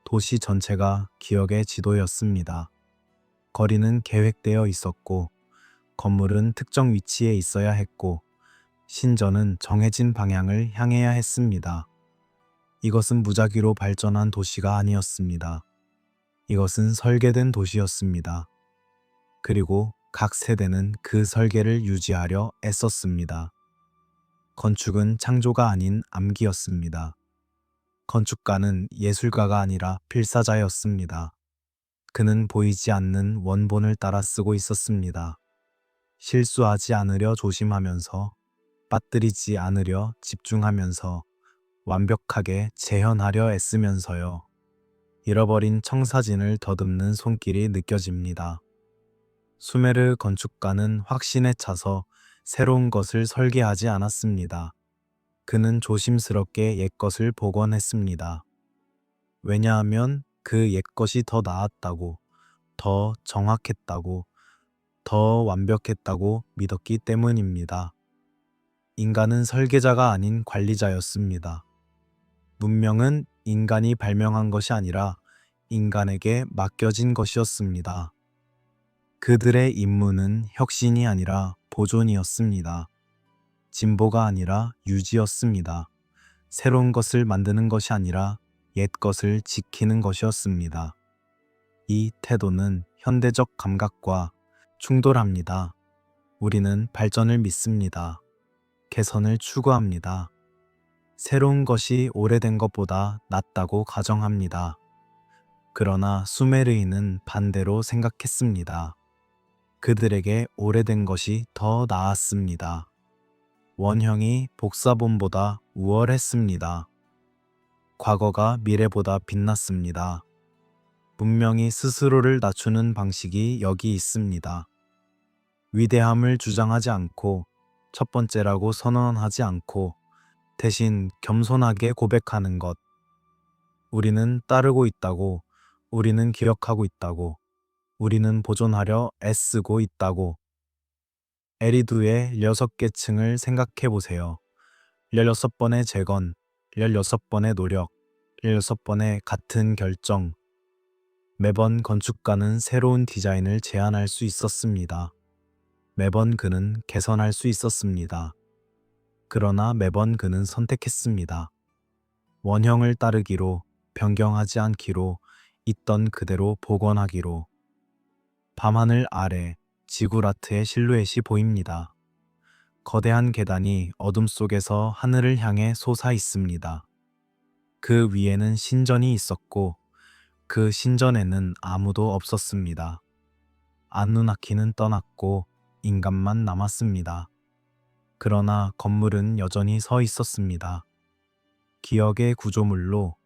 도시 전체가 기억의 지도였습니다. 거리는 계획되어 있었고, 건물은 특정 위치에 있어야 했고, 신전은 정해진 방향을 향해야 했습니다. 이것은 무작위로 발전한 도시가 아니었습니다. 이것은 설계된 도시였습니다. 그리고 각 세대는 그 설계를 유지하려 애썼습니다. 건축은 창조가 아닌 암기였습니다. 건축가는 예술가가 아니라 필사자였습니다. 그는 보이지 않는 원본을 따라 쓰고 있었습니다. 실수하지 않으려 조심하면서, 빠뜨리지 않으려 집중하면서, 완벽하게 재현하려 애쓰면서요. 잃어버린 청사진을 더듬는 손길이 느껴집니다. 수메르 건축가는 확신에 차서 새로운 것을 설계하지 않았습니다. 그는 조심스럽게 옛것을 복원했습니다. 왜냐하면 그 옛것이 더 나았다고, 더 정확했다고, 더 완벽했다고 믿었기 때문입니다. 인간은 설계자가 아닌 관리자였습니다. 문명은 인간이 발명한 것이 아니라 인간에게 맡겨진 것이었습니다. 그들의 임무는 혁신이 아니라 보존이었습니다. 진보가 아니라 유지였습니다. 새로운 것을 만드는 것이 아니라 옛 것을 지키는 것이었습니다. 이 태도는 현대적 감각과 충돌합니다. 우리는 발전을 믿습니다. 개선을 추구합니다. 새로운 것이 오래된 것보다 낫다고 가정합니다. 그러나 수메르인은 반대로 생각했습니다. 그들에게 오래된 것이 더 나았습니다. 원형이 복사본보다 우월했습니다. 과거가 미래보다 빛났습니다. 문명이 스스로를 낮추는 방식이 여기 있습니다. 위대함을 주장하지 않고 첫 번째라고 선언하지 않고 대신 겸손하게 고백하는 것. 우리는 따르고 있다고, 우리는 기억하고 있다고, 우리는 보존하려 애쓰고 있다고. 에리두의 16개 층을 생각해 보세요. 16번의 재건, 16번의 노력, 16번의 같은 결정. 매번 건축가는 새로운 디자인을 제안할 수 있었습니다. 매번 그는 개선할 수 있었습니다. 그러나 매번 그는 선택했습니다. 원형을 따르기로, 변경하지 않기로, 있던 그대로 복원하기로. 밤하늘 아래 지구라트의 실루엣이 보입니다. 거대한 계단이 어둠 속에서 하늘을 향해 솟아 있습니다. 그 위에는 신전이 있었고 그 신전에는 아무도 없었습니다. 안누나키는 떠났고 인간만 남았습니다. 그러나 건물은 여전히 서 있었습니다. 기억의 구조물로,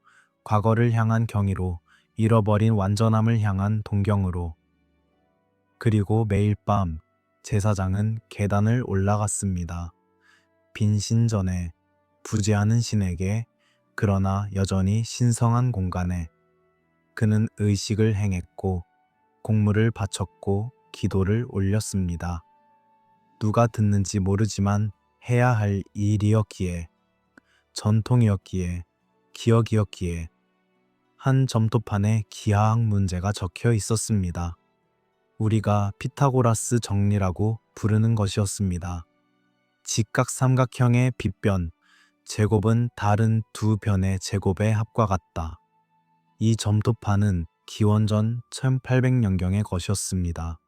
과거를 향한 경의로, 잃어버린 완전함을 향한 동경으로. 그리고 매일 밤 제사장은 계단을 올라갔습니다. 빈 신전에, 부재하는 신에게, 그러나 여전히 신성한 공간에. 그는 의식을 행했고 공물을 바쳤고 기도를 올렸습니다. 누가 듣는지 모르지만 해야 할 일이었기에, 전통이었기에, 기억이었기에. 한 점토판에 기하학 문제가 적혀 있었습니다. 우리가 피타고라스 정리라고 부르는 것이었습니다. 직각삼각형의 빗변, 제곱은 다른 두 변의 제곱의 합과 같다. 이 점토판은 기원전 1800년경의 것이었습니다.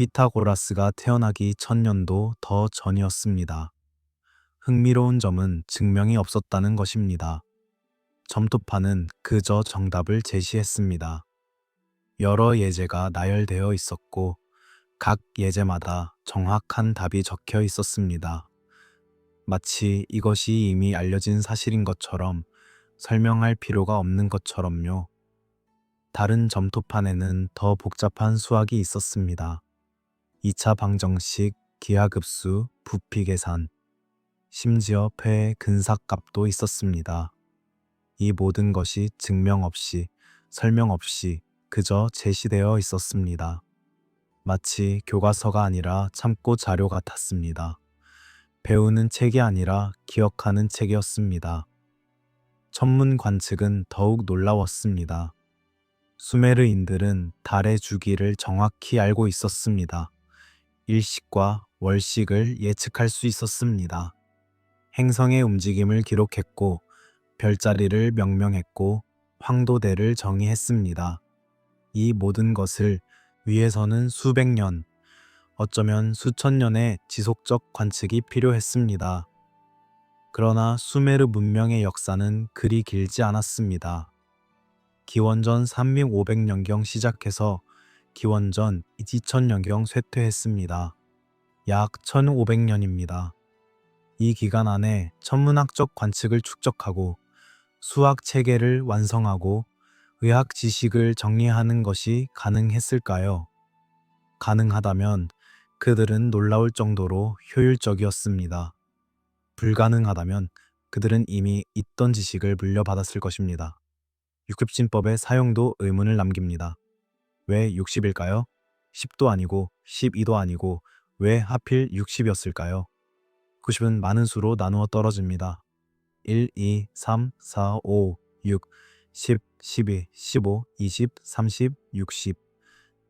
피타고라스가 태어나기 1000년도 더 전이었습니다. 흥미로운 점은 증명이 없었다는 것입니다. 점토판은 그저 정답을 제시했습니다. 여러 예제가 나열되어 있었고 각 예제마다 정확한 답이 적혀 있었습니다. 마치 이것이 이미 알려진 사실인 것처럼, 설명할 필요가 없는 것처럼요. 다른 점토판에는 더 복잡한 수학이 있었습니다. 2차 방정식, 기하급수, 부피 계산, 심지어 폐의 근사값도 있었습니다. 이 모든 것이 증명 없이, 설명 없이 그저 제시되어 있었습니다. 마치 교과서가 아니라 참고 자료 같았습니다. 배우는 책이 아니라 기억하는 책이었습니다. 천문 관측은 더욱 놀라웠습니다. 수메르인들은 달의 주기를 정확히 알고 있었습니다. 일식과 월식을 예측할 수 있었습니다. 행성의 움직임을 기록했고 별자리를 명명했고 황도대를 정의했습니다. 이 모든 것을 위해서는 수백 년, 어쩌면 수천 년의 지속적 관측이 필요했습니다. 그러나 수메르 문명의 역사는 그리 길지 않았습니다. 기원전 3500년경 시작해서 기원전 2000년경 쇠퇴했습니다. 약 1500년입니다. 이 기간 안에 천문학적 관측을 축적하고 수학 체계를 완성하고 의학 지식을 정리하는 것이 가능했을까요? 가능하다면 그들은 놀라울 정도로 효율적이었습니다. 불가능하다면 그들은 이미 있던 지식을 물려받았을 것입니다. 60진법의 사용도 의문을 남깁니다. 왜 60일까요? 10도 아니고 12도 아니고 왜 하필 60이었을까요? 90은 많은 수로 나누어 떨어집니다. 1, 2, 3, 4, 5, 6, 10, 12, 15, 20, 30, 60.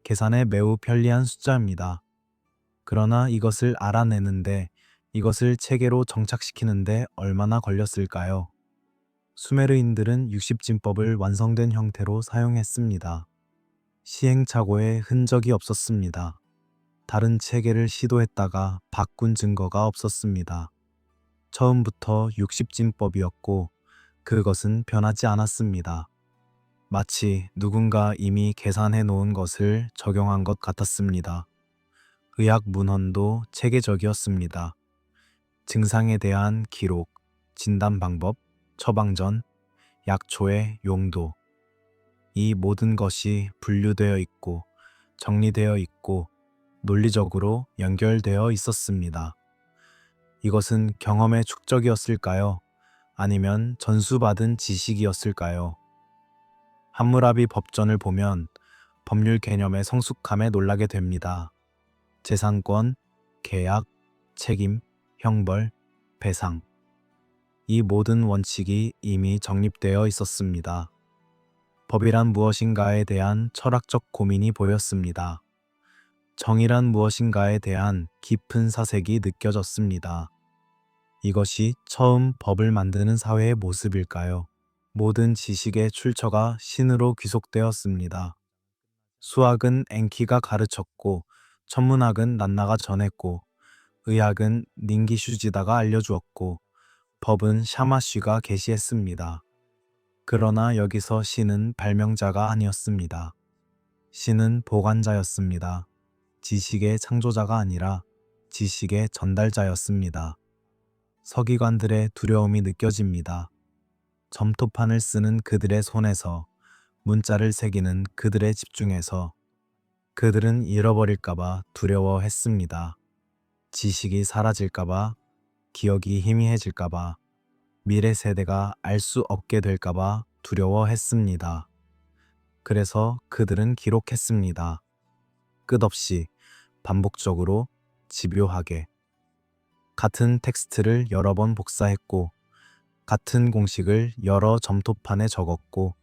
계산에 매우 편리한 숫자입니다. 그러나 이것을 알아내는데, 이것을 체계로 정착시키는데 얼마나 걸렸을까요? 수메르인들은 60진법을 완성된 형태로 사용했습니다. 시행착오에 흔적이 없었습니다. 다른 체계를 시도했다가 바꾼 증거가 없었습니다. 처음부터 60진법이었고 그것은 변하지 않았습니다. 마치 누군가 이미 계산해 놓은 것을 적용한 것 같았습니다. 의학 문헌도 체계적이었습니다. 증상에 대한 기록, 진단 방법, 처방전, 약초의 용도. 이 모든 것이 분류되어 있고 정리되어 있고 논리적으로 연결되어 있었습니다. 이것은 경험의 축적이었을까요? 아니면 전수받은 지식이었을까요? 함무라비 법전을 보면 법률 개념의 성숙함에 놀라게 됩니다. 재산권, 계약, 책임, 형벌, 배상. 이 모든 원칙이 이미 정립되어 있었습니다. 법이란 무엇인가에 대한 철학적 고민이 보였습니다. 정의란 무엇인가에 대한 깊은 사색이 느껴졌습니다. 이것이 처음 법을 만드는 사회의 모습일까요? 모든 지식의 출처가 신으로 귀속되었습니다. 수학은 엔키가 가르쳤고, 천문학은 난나가 전했고, 의학은 닌기 슈지다가 알려주었고, 법은 샤마쉬가 계시했습니다. 그러나 여기서 신은 발명자가 아니었습니다. 신은 보관자였습니다. 지식의 창조자가 아니라 지식의 전달자였습니다. 서기관들의 두려움이 느껴집니다. 점토판을 쓰는 그들의 손에서, 문자를 새기는 그들의 집중에서 그들은 잃어버릴까봐 두려워했습니다. 지식이 사라질까봐, 기억이 희미해질까봐, 미래 세대가 알 수 없게 될까봐 두려워했습니다. 그래서 그들은 기록했습니다. 끝없이, 반복적으로, 집요하게. 같은 텍스트를 여러 번 복사했고, 같은 공식을 여러 점토판에 적었고,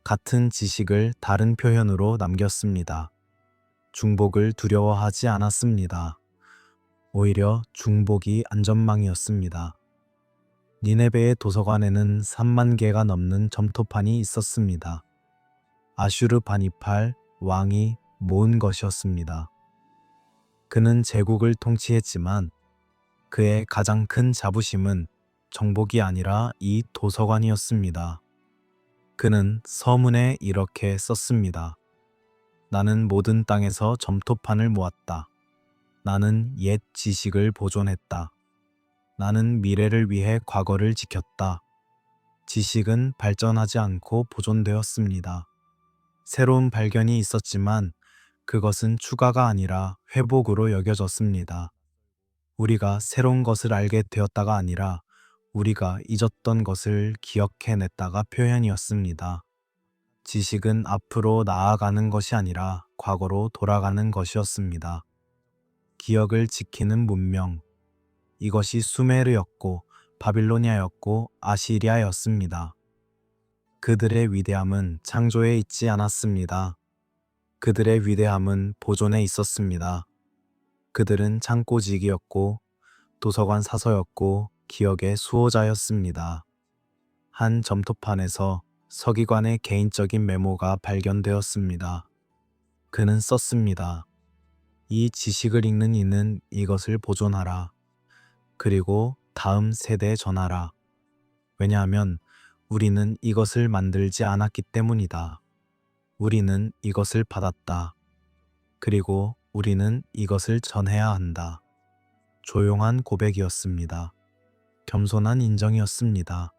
같은 지식을 다른 표현으로 남겼습니다. 중복을 두려워하지 않았습니다. 오히려 중복이 안전망이었습니다. 니네베의 도서관에는 3만 개가 넘는 점토판이 있었습니다. 아슈르바니팔 왕이 모은 것이었습니다. 그는 제국을 통치했지만 그의 가장 큰 자부심은 정복이 아니라 이 도서관이었습니다. 그는 서문에 이렇게 썼습니다. 나는 모든 땅에서 점토판을 모았다. 나는 옛 지식을 보존했다. 나는 미래를 위해 과거를 지켰다. 지식은 발전하지 않고 보존되었습니다. 새로운 발견이 있었지만 그것은 추가가 아니라 회복으로 여겨졌습니다. 우리가 새로운 것을 알게 되었다가 아니라 우리가 잊었던 것을 기억해냈다가 표현이었습니다. 지식은 앞으로 나아가는 것이 아니라 과거로 돌아가는 것이었습니다. 기억을 지키는 문명. 이것이 수메르였고 바빌로니아였고 아시리아였습니다. 그들의 위대함은 창조에 있지 않았습니다. 그들의 위대함은 보존에 있었습니다. 그들은 창고직이었고 도서관 사서였고 기억의 수호자였습니다. 한 점토판에서 서기관의 개인적인 메모가 발견되었습니다. 그는 썼습니다. 이 지식을 읽는 이는 이것을 보존하라. 그리고 다음 세대에 전하라. 왜냐하면 우리는 이것을 만들지 않았기 때문이다. 우리는 이것을 받았다. 그리고 우리는 이것을 전해야 한다. 조용한 고백이었습니다. 겸손한 인정이었습니다.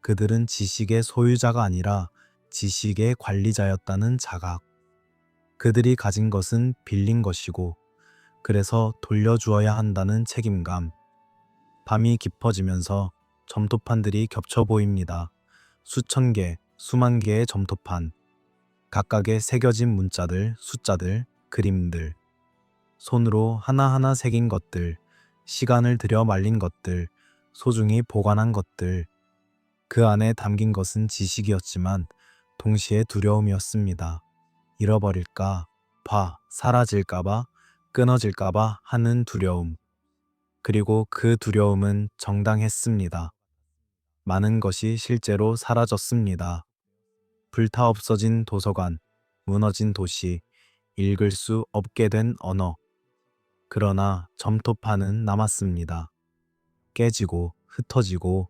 그들은 지식의 소유자가 아니라 지식의 관리자였다는 자각. 그들이 가진 것은 빌린 것이고 그래서 돌려주어야 한다는 책임감. 밤이 깊어지면서 점토판들이 겹쳐 보입니다. 수천 개, 수만 개의 점토판. 각각의 새겨진 문자들, 숫자들, 그림들. 손으로 하나하나 새긴 것들, 시간을 들여 말린 것들, 소중히 보관한 것들. 그 안에 담긴 것은 지식이었지만 동시에 두려움이었습니다. 잃어버릴까, 사라질까봐, 끊어질까봐 하는 두려움. 그리고 그 두려움은 정당했습니다. 많은 것이 실제로 사라졌습니다. 불타 없어진 도서관, 무너진 도시, 읽을 수 없게 된 언어. 그러나 점토판은 남았습니다. 깨지고 흩어지고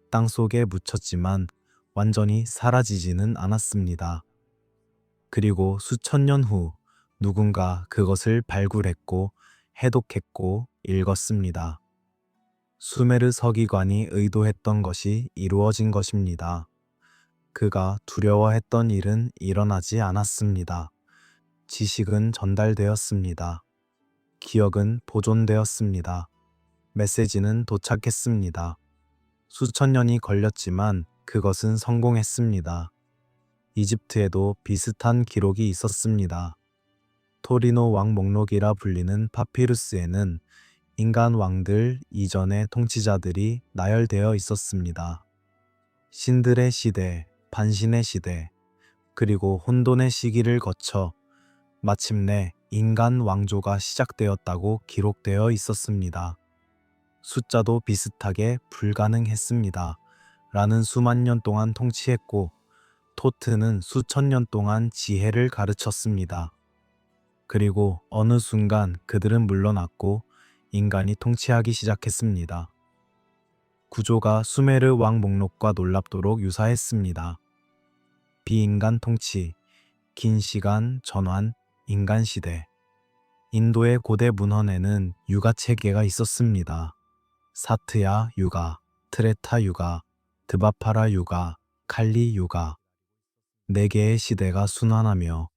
땅속에 묻혔지만 완전히 사라지지는 않았습니다. 그리고 수천 년 후 누군가 그것을 발굴했고 해독했고 읽었습니다. 수메르 서기관이 의도했던 것이 이루어진 것입니다. 그가 두려워했던 일은 일어나지 않았습니다. 지식은 전달되었습니다. 기억은 보존되었습니다. 메시지는 도착했습니다. 수천 년이 걸렸지만 그것은 성공했습니다. 이집트에도 비슷한 기록이 있었습니다. 토리노 왕 목록이라 불리는 파피루스에는 인간 왕들 이전의 통치자들이 나열되어 있었습니다. 신들의 시대, 반신의 시대, 그리고 혼돈의 시기를 거쳐 마침내 인간 왕조가 시작되었다고 기록되어 있었습니다. 숫자도 비슷하게 불가능했습니다. 라는 수만 년 동안 통치했고 토트는 수천 년 동안 지혜를 가르쳤습니다. 그리고 어느 순간 그들은 물러났고 인간이 통치하기 시작했습니다. 구조가 수메르 왕 목록과 놀랍도록 유사했습니다. 비인간 통치, 긴 시간 전환, 인간 시대. 인도의 고대 문헌에는 유가 체계가 있었습니다. 사트야 유가, 트레타 유가, 드바파라 유가, 칼리 유가. 네 개의 시대가 순환하며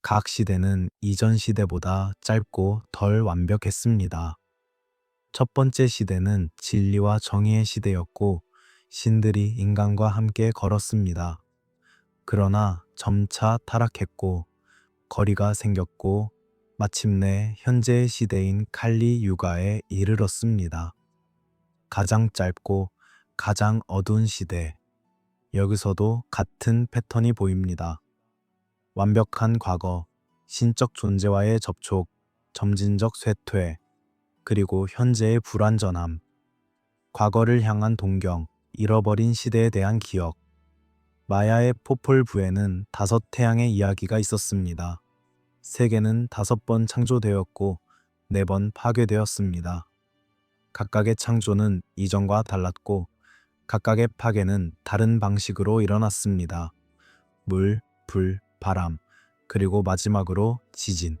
각 시대는 이전 시대보다 짧고 덜 완벽했습니다. 첫 번째 시대는 진리와 정의의 시대였고 신들이 인간과 함께 걸었습니다. 그러나 점차 타락했고 거리가 생겼고 마침내 현재의 시대인 칼리 유가에 이르렀습니다. 가장 짧고 가장 어두운 시대. 여기서도 같은 패턴이 보입니다. 완벽한 과거, 신적 존재와의 접촉, 점진적 쇠퇴, 그리고 현재의 불완전함, 과거를 향한 동경, 잃어버린 시대에 대한 기억. 마야의 포폴부에는 5태양의 이야기가 있었습니다. 세계는 5번 창조되었고 4번 파괴되었습니다. 각각의 창조는 이전과 달랐고 각각의 파괴는 다른 방식으로 일어났습니다. 물, 불, 바람, 그리고 마지막으로 지진.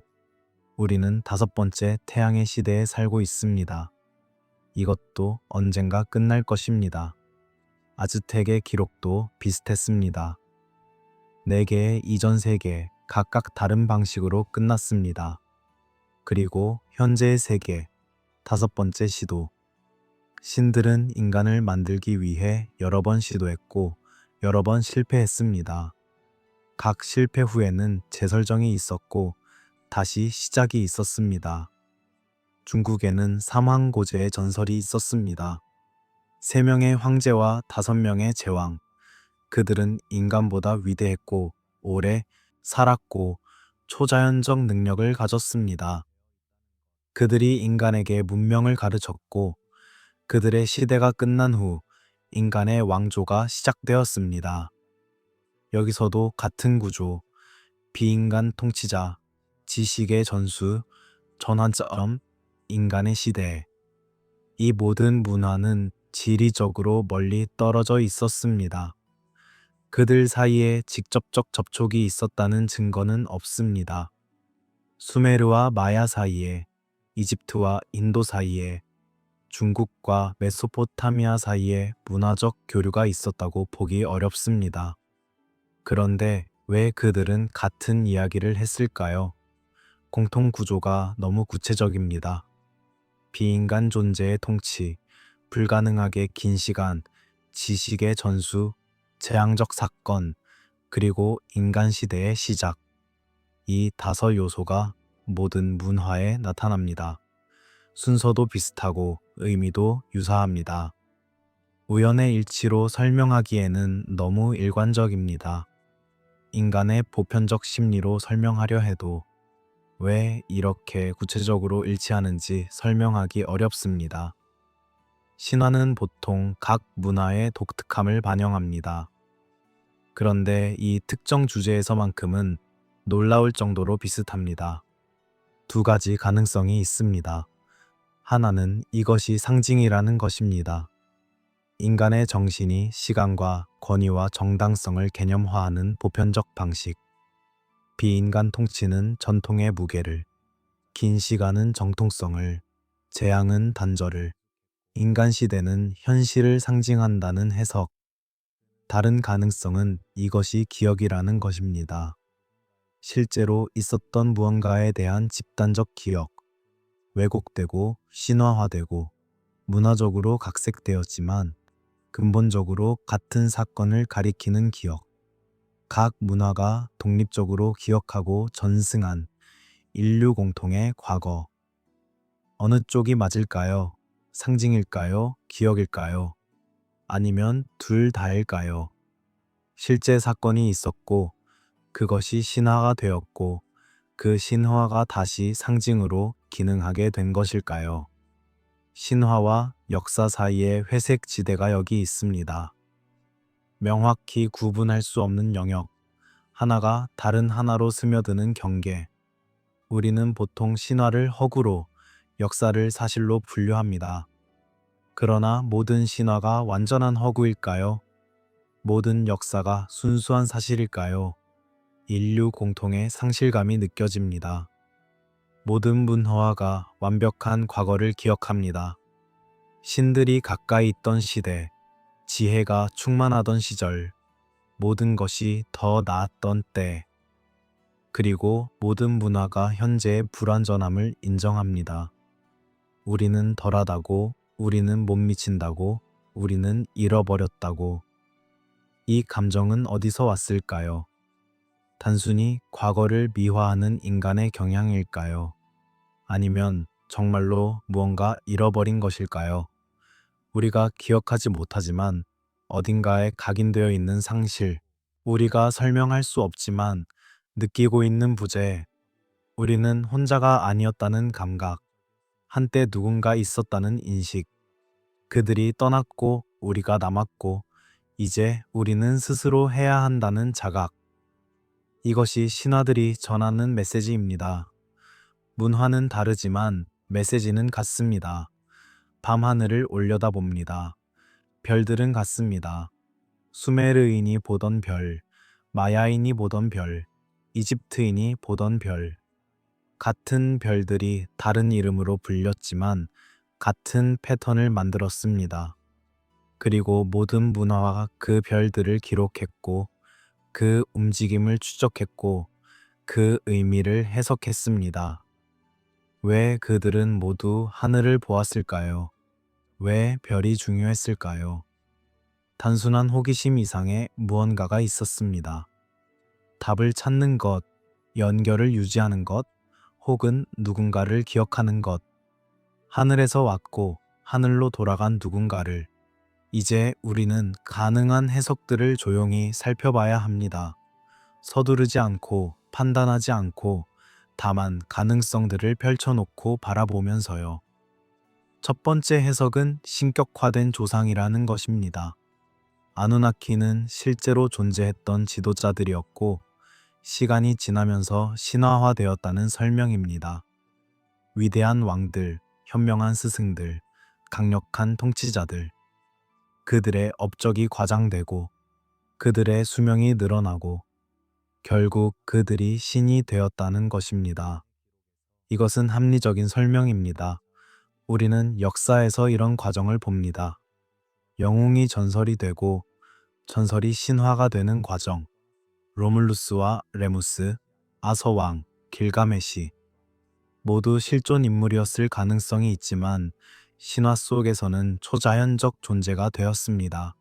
우리는 5번째 태양의 시대에 살고 있습니다. 이것도 언젠가 끝날 것입니다. 아즈텍의 기록도 비슷했습니다. 4개의 이전 세계, 각각 다른 방식으로 끝났습니다. 그리고 현재의 세계, 5번째 시도. 신들은 인간을 만들기 위해 여러 번 시도했고 여러 번 실패했습니다. 각 실패 후에는 재설정이 있었고 다시 시작이 있었습니다. 중국에는 삼황고제의 전설이 있었습니다. 3명의 황제와 5명의 제왕. 그들은 인간보다 위대했고 오래 살았고 초자연적 능력을 가졌습니다. 그들이 인간에게 문명을 가르쳤고 그들의 시대가 끝난 후 인간의 왕조가 시작되었습니다. 여기서도 같은 구조, 비인간 통치자, 지식의 전수, 전환점, 인간의 시대. 이 모든 문화는 지리적으로 멀리 떨어져 있었습니다. 그들 사이에 직접적 접촉이 있었다는 증거는 없습니다. 수메르와 마야 사이에, 이집트와 인도 사이에, 중국과 메소포타미아 사이에 문화적 교류가 있었다고 보기 어렵습니다. 그런데 왜 그들은 같은 이야기를 했을까요? 공통 구조가 너무 구체적입니다. 비인간 존재의 통치, 불가능하게 긴 시간, 지식의 전수, 재앙적 사건, 그리고 인간 시대의 시작. 이 5 요소가 모든 문화에 나타납니다. 순서도 비슷하고 의미도 유사합니다. 우연의 일치로 설명하기에는 너무 일관적입니다. 인간의 보편적 심리로 설명하려 해도 왜 이렇게 구체적으로 일치하는지 설명하기 어렵습니다. 신화는 보통 각 문화의 독특함을 반영합니다. 그런데 이 특정 주제에서만큼은 놀라울 정도로 비슷합니다. 2가지 가능성이 있습니다. 하나는 이것이 상징이라는 것입니다. 인간의 정신이 시간과 권위와 정당성을 개념화하는 보편적 방식. 비인간 통치는 전통의 무게를, 긴 시간은 정통성을, 재앙은 단절을, 인간 시대는 현실을 상징한다는 해석. 다른 가능성은 이것이 기억이라는 것입니다. 실제로 있었던 무언가에 대한 집단적 기억, 왜곡되고 신화화되고 문화적으로 각색되었지만 근본적으로 같은 사건을 가리키는 기억, 각 문화가 독립적으로 기억하고 전승한 인류 공통의 과거. 어느 쪽이 맞을까요? 상징일까요? 기억일까요? 아니면 둘 다일까요? 실제 사건이 있었고 그것이 신화가 되었고 그 신화가 다시 상징으로 기능하게 된 것일까요? 신화와 역사 사이의 회색 지대가 여기 있습니다. 명확히 구분할 수 없는 영역, 하나가 다른 하나로 스며드는 경계. 우리는 보통 신화를 허구로, 역사를 사실로 분류합니다. 그러나 모든 신화가 완전한 허구일까요? 모든 역사가 순수한 사실일까요? 인류 공통의 상실감이 느껴집니다. 모든 문화가 완벽한 과거를 기억합니다. 신들이 가까이 있던 시대, 지혜가 충만하던 시절, 모든 것이 더 나았던 때, 그리고 모든 문화가 현재의 불완전함을 인정합니다. 우리는 덜하다고, 우리는 못 미친다고, 우리는 잃어버렸다고. 이 감정은 어디서 왔을까요? 단순히 과거를 미화하는 인간의 경향일까요? 아니면 정말로 무언가 잃어버린 것일까요? 우리가 기억하지 못하지만 어딘가에 각인되어 있는 상실, 우리가 설명할 수 없지만 느끼고 있는 부재, 우리는 혼자가 아니었다는 감각, 한때 누군가 있었다는 인식, 그들이 떠났고 우리가 남았고 이제 우리는 스스로 해야 한다는 자각. 이것이 신화들이 전하는 메시지입니다. 문화는 다르지만 메시지는 같습니다. 밤하늘을 올려다봅니다. 별들은 같습니다. 수메르인이 보던 별, 마야인이 보던 별, 이집트인이 보던 별. 같은 별들이 다른 이름으로 불렸지만 같은 패턴을 만들었습니다. 그리고 모든 문화가 그 별들을 기록했고 그 움직임을 추적했고 그 의미를 해석했습니다. 왜 그들은 모두 하늘을 보았을까요? 왜 별이 중요했을까요? 단순한 호기심 이상의 무언가가 있었습니다. 답을 찾는 것, 연결을 유지하는 것, 혹은 누군가를 기억하는 것. 하늘에서 왔고 하늘로 돌아간 누군가를. 이제 우리는 가능한 해석들을 조용히 살펴봐야 합니다. 서두르지 않고 판단하지 않고 다만 가능성들을 펼쳐놓고 바라보면서요. 첫 번째 해석은 신격화된 조상이라는 것입니다. 아누나키는 실제로 존재했던 지도자들이었고 시간이 지나면서 신화화되었다는 설명입니다. 위대한 왕들, 현명한 스승들, 강력한 통치자들. 그들의 업적이 과장되고 그들의 수명이 늘어나고 결국 그들이 신이 되었다는 것입니다. 이것은 합리적인 설명입니다. 우리는 역사에서 이런 과정을 봅니다. 영웅이 전설이 되고 전설이 신화가 되는 과정. 로물루스와 레무스, 아서왕, 길가메시. 모두 실존 인물이었을 가능성이 있지만 신화 속에서는 초자연적 존재가 되었습니다.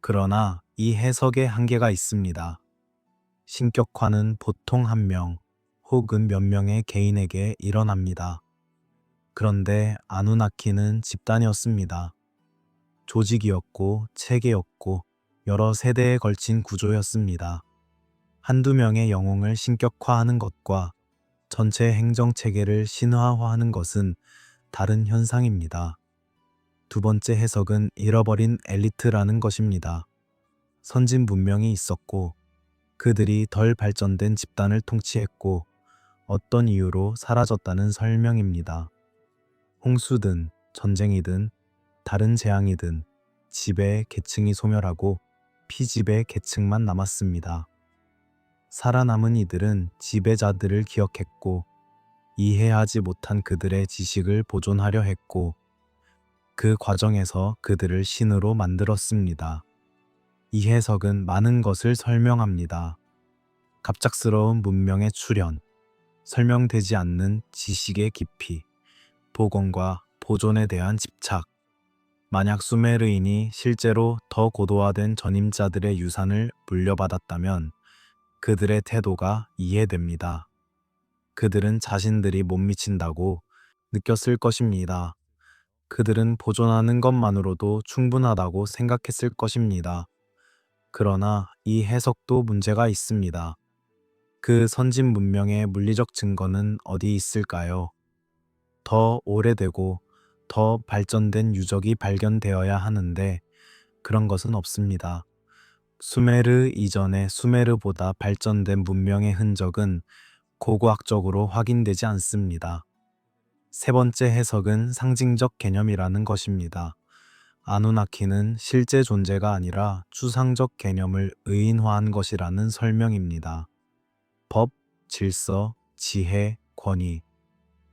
그러나 이 해석에 한계가 있습니다. 신격화는 보통 한 명 혹은 몇 명의 개인에게 일어납니다. 그런데 아누나키는 집단이었습니다. 조직이었고 체계였고 여러 세대에 걸친 구조였습니다. 한두 명의 영웅을 신격화하는 것과 전체 행정체계를 신화화하는 것은 다른 현상입니다. 두 번째 해석은 잃어버린 엘리트라는 것입니다. 선진 문명이 있었고 그들이 덜 발전된 집단을 통치했고 어떤 이유로 사라졌다는 설명입니다. 홍수든 전쟁이든 다른 재앙이든 지배의 계층이 소멸하고 피지배의 계층만 남았습니다. 살아남은 이들은 지배자들을 기억했고 이해하지 못한 그들의 지식을 보존하려 했고 그 과정에서 그들을 신으로 만들었습니다. 이 해석은 많은 것을 설명합니다. 갑작스러운 문명의 출현, 설명되지 않는 지식의 깊이, 복원과 보존에 대한 집착, 만약 수메르인이 실제로 더 고도화된 전임자들의 유산을 물려받았다면 그들의 태도가 이해됩니다. 그들은 자신들이 못 미친다고 느꼈을 것입니다. 그들은 보존하는 것만으로도 충분하다고 생각했을 것입니다. 그러나 이 해석도 문제가 있습니다. 그 선진 문명의 물리적 증거는 어디 있을까요? 더 오래되고 더 발전된 유적이 발견되어야 하는데 그런 것은 없습니다. 수메르 이전의 수메르보다 발전된 문명의 흔적은 고고학적으로 확인되지 않습니다. 세 번째 해석은 상징적 개념이라는 것입니다. 아누나키는 실제 존재가 아니라 추상적 개념을 의인화한 것이라는 설명입니다. 법, 질서, 지혜, 권위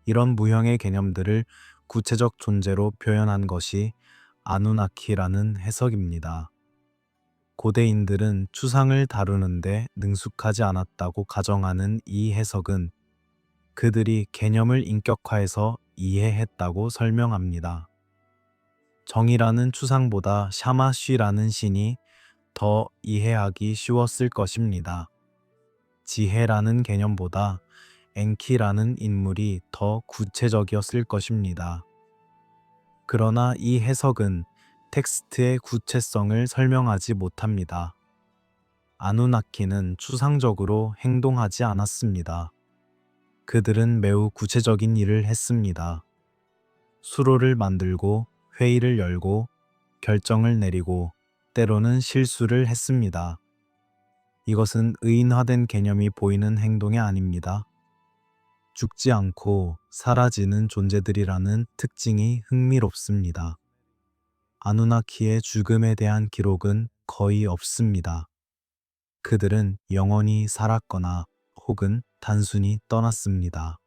이런 무형의 개념들을 구체적 존재로 표현한 것이 아누나키라는 해석입니다. 고대인들은 추상을 다루는데 능숙하지 않았다고 가정하는 이 해석은 그들이 개념을 인격화해서 이해했다고 설명합니다. 정이라는 추상보다 샤마쉬라는 신이 더 이해하기 쉬웠을 것입니다. 지혜라는 개념보다 엔키라는 인물이 더 구체적이었을 것입니다. 그러나 이 해석은 텍스트의 구체성을 설명하지 못합니다. 아누나키는 추상적으로 행동하지 않았습니다. 그들은 매우 구체적인 일을 했습니다. 수로를 만들고 회의를 열고 결정을 내리고 때로는 실수를 했습니다. 이것은 의인화된 개념이 보이는 행동이 아닙니다. 죽지 않고 사라지는 존재들이라는 특징이 흥미롭습니다. 아누나키의 죽음에 대한 기록은 거의 없습니다. 그들은 영원히 살았거나 혹은 단순히 떠났습니다.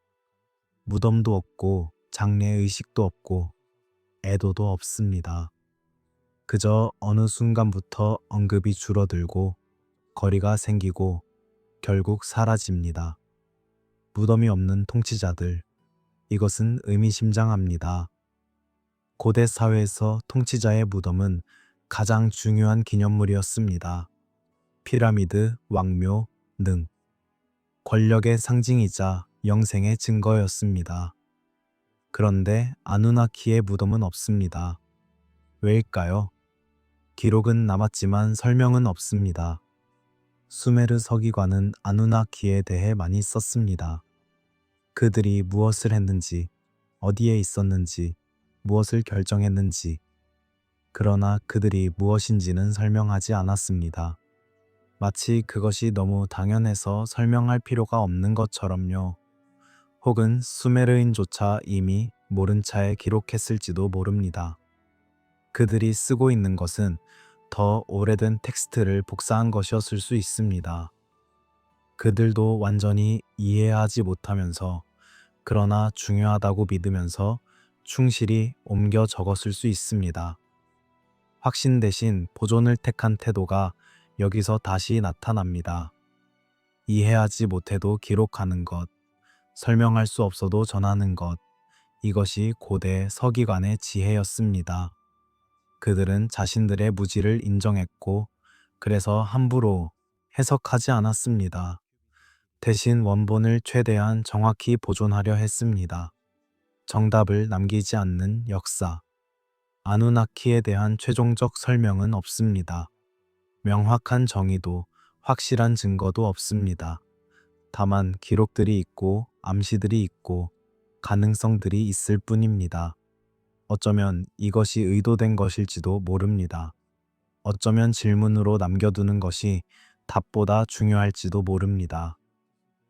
무덤도 없고 장례의식도 없고 애도도 없습니다. 그저 어느 순간부터 언급이 줄어들고 거리가 생기고 결국 사라집니다. 무덤이 없는 통치자들, 이것은 의미심장합니다. 고대 사회에서 통치자의 무덤은 가장 중요한 기념물이었습니다. 피라미드, 왕묘 등 권력의 상징이자 영생의 증거였습니다. 그런데 아누나키의 무덤은 없습니다. 왜일까요? 기록은 남았지만 설명은 없습니다. 수메르 서기관은 아누나키에 대해 많이 썼습니다. 그들이 무엇을 했는지, 어디에 있었는지, 무엇을 결정했는지, 그러나 그들이 무엇인지는 설명하지 않았습니다. 마치 그것이 너무 당연해서 설명할 필요가 없는 것처럼요. 혹은 수메르인조차 이미 모른 차에 기록했을지도 모릅니다. 그들이 쓰고 있는 것은 더 오래된 텍스트를 복사한 것이었을 수 있습니다. 그들도 완전히 이해하지 못하면서 그러나 중요하다고 믿으면서 충실히 옮겨 적었을 수 있습니다. 확신 대신 보존을 택한 태도가 여기서 다시 나타납니다. 이해하지 못해도 기록하는 것, 설명할 수 없어도 전하는 것, 이것이 고대 서기관의 지혜였습니다. 그들은 자신들의 무지를 인정했고 그래서 함부로 해석하지 않았습니다. 대신 원본을 최대한 정확히 보존하려 했습니다. 정답을 남기지 않는 역사. 아누나키에 대한 최종적 설명은 없습니다. 명확한 정의도 확실한 증거도 없습니다. 다만 기록들이 있고 암시들이 있고 가능성들이 있을 뿐입니다. 어쩌면 이것이 의도된 것일지도 모릅니다. 어쩌면 질문으로 남겨두는 것이 답보다 중요할지도 모릅니다.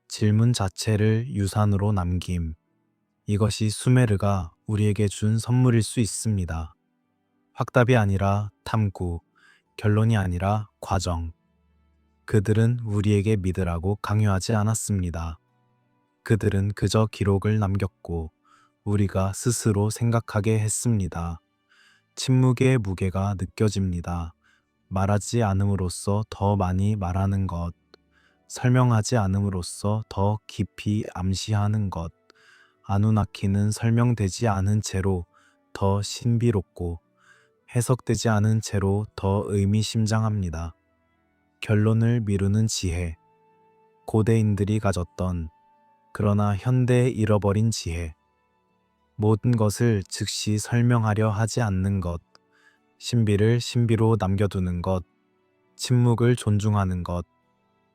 질문 자체를 유산으로 남김. 이것이 수메르가 우리에게 준 선물일 수 있습니다. 확답이 아니라 탐구, 결론이 아니라 과정. 그들은 우리에게 믿으라고 강요하지 않았습니다. 그들은 그저 기록을 남겼고 우리가 스스로 생각하게 했습니다. 침묵의 무게가 느껴집니다. 말하지 않음으로써 더 많이 말하는 것, 설명하지 않음으로써 더 깊이 암시하는 것, 아누나키는 설명되지 않은 채로 더 신비롭고 해석되지 않은 채로 더 의미심장합니다. 결론을 미루는 지혜. 고대인들이 가졌던 그러나 현대에 잃어버린 지혜. 모든 것을 즉시 설명하려 하지 않는 것. 신비를 신비로 남겨두는 것. 침묵을 존중하는 것.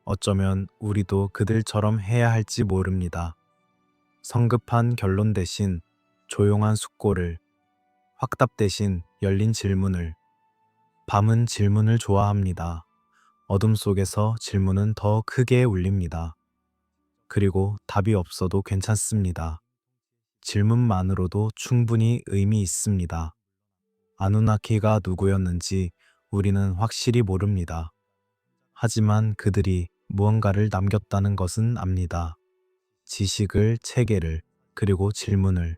어쩌면 우리도 그들처럼 해야 할지 모릅니다. 성급한 결론 대신 조용한 숙고를, 확답 대신 열린 질문을. 밤은 질문을 좋아합니다. 어둠 속에서 질문은 더 크게 울립니다. 그리고 답이 없어도 괜찮습니다. 질문만으로도 충분히 의미 있습니다. 아누나키가 누구였는지 우리는 확실히 모릅니다. 하지만 그들이 무언가를 남겼다는 것은 압니다. 지식을, 체계를, 그리고 질문을.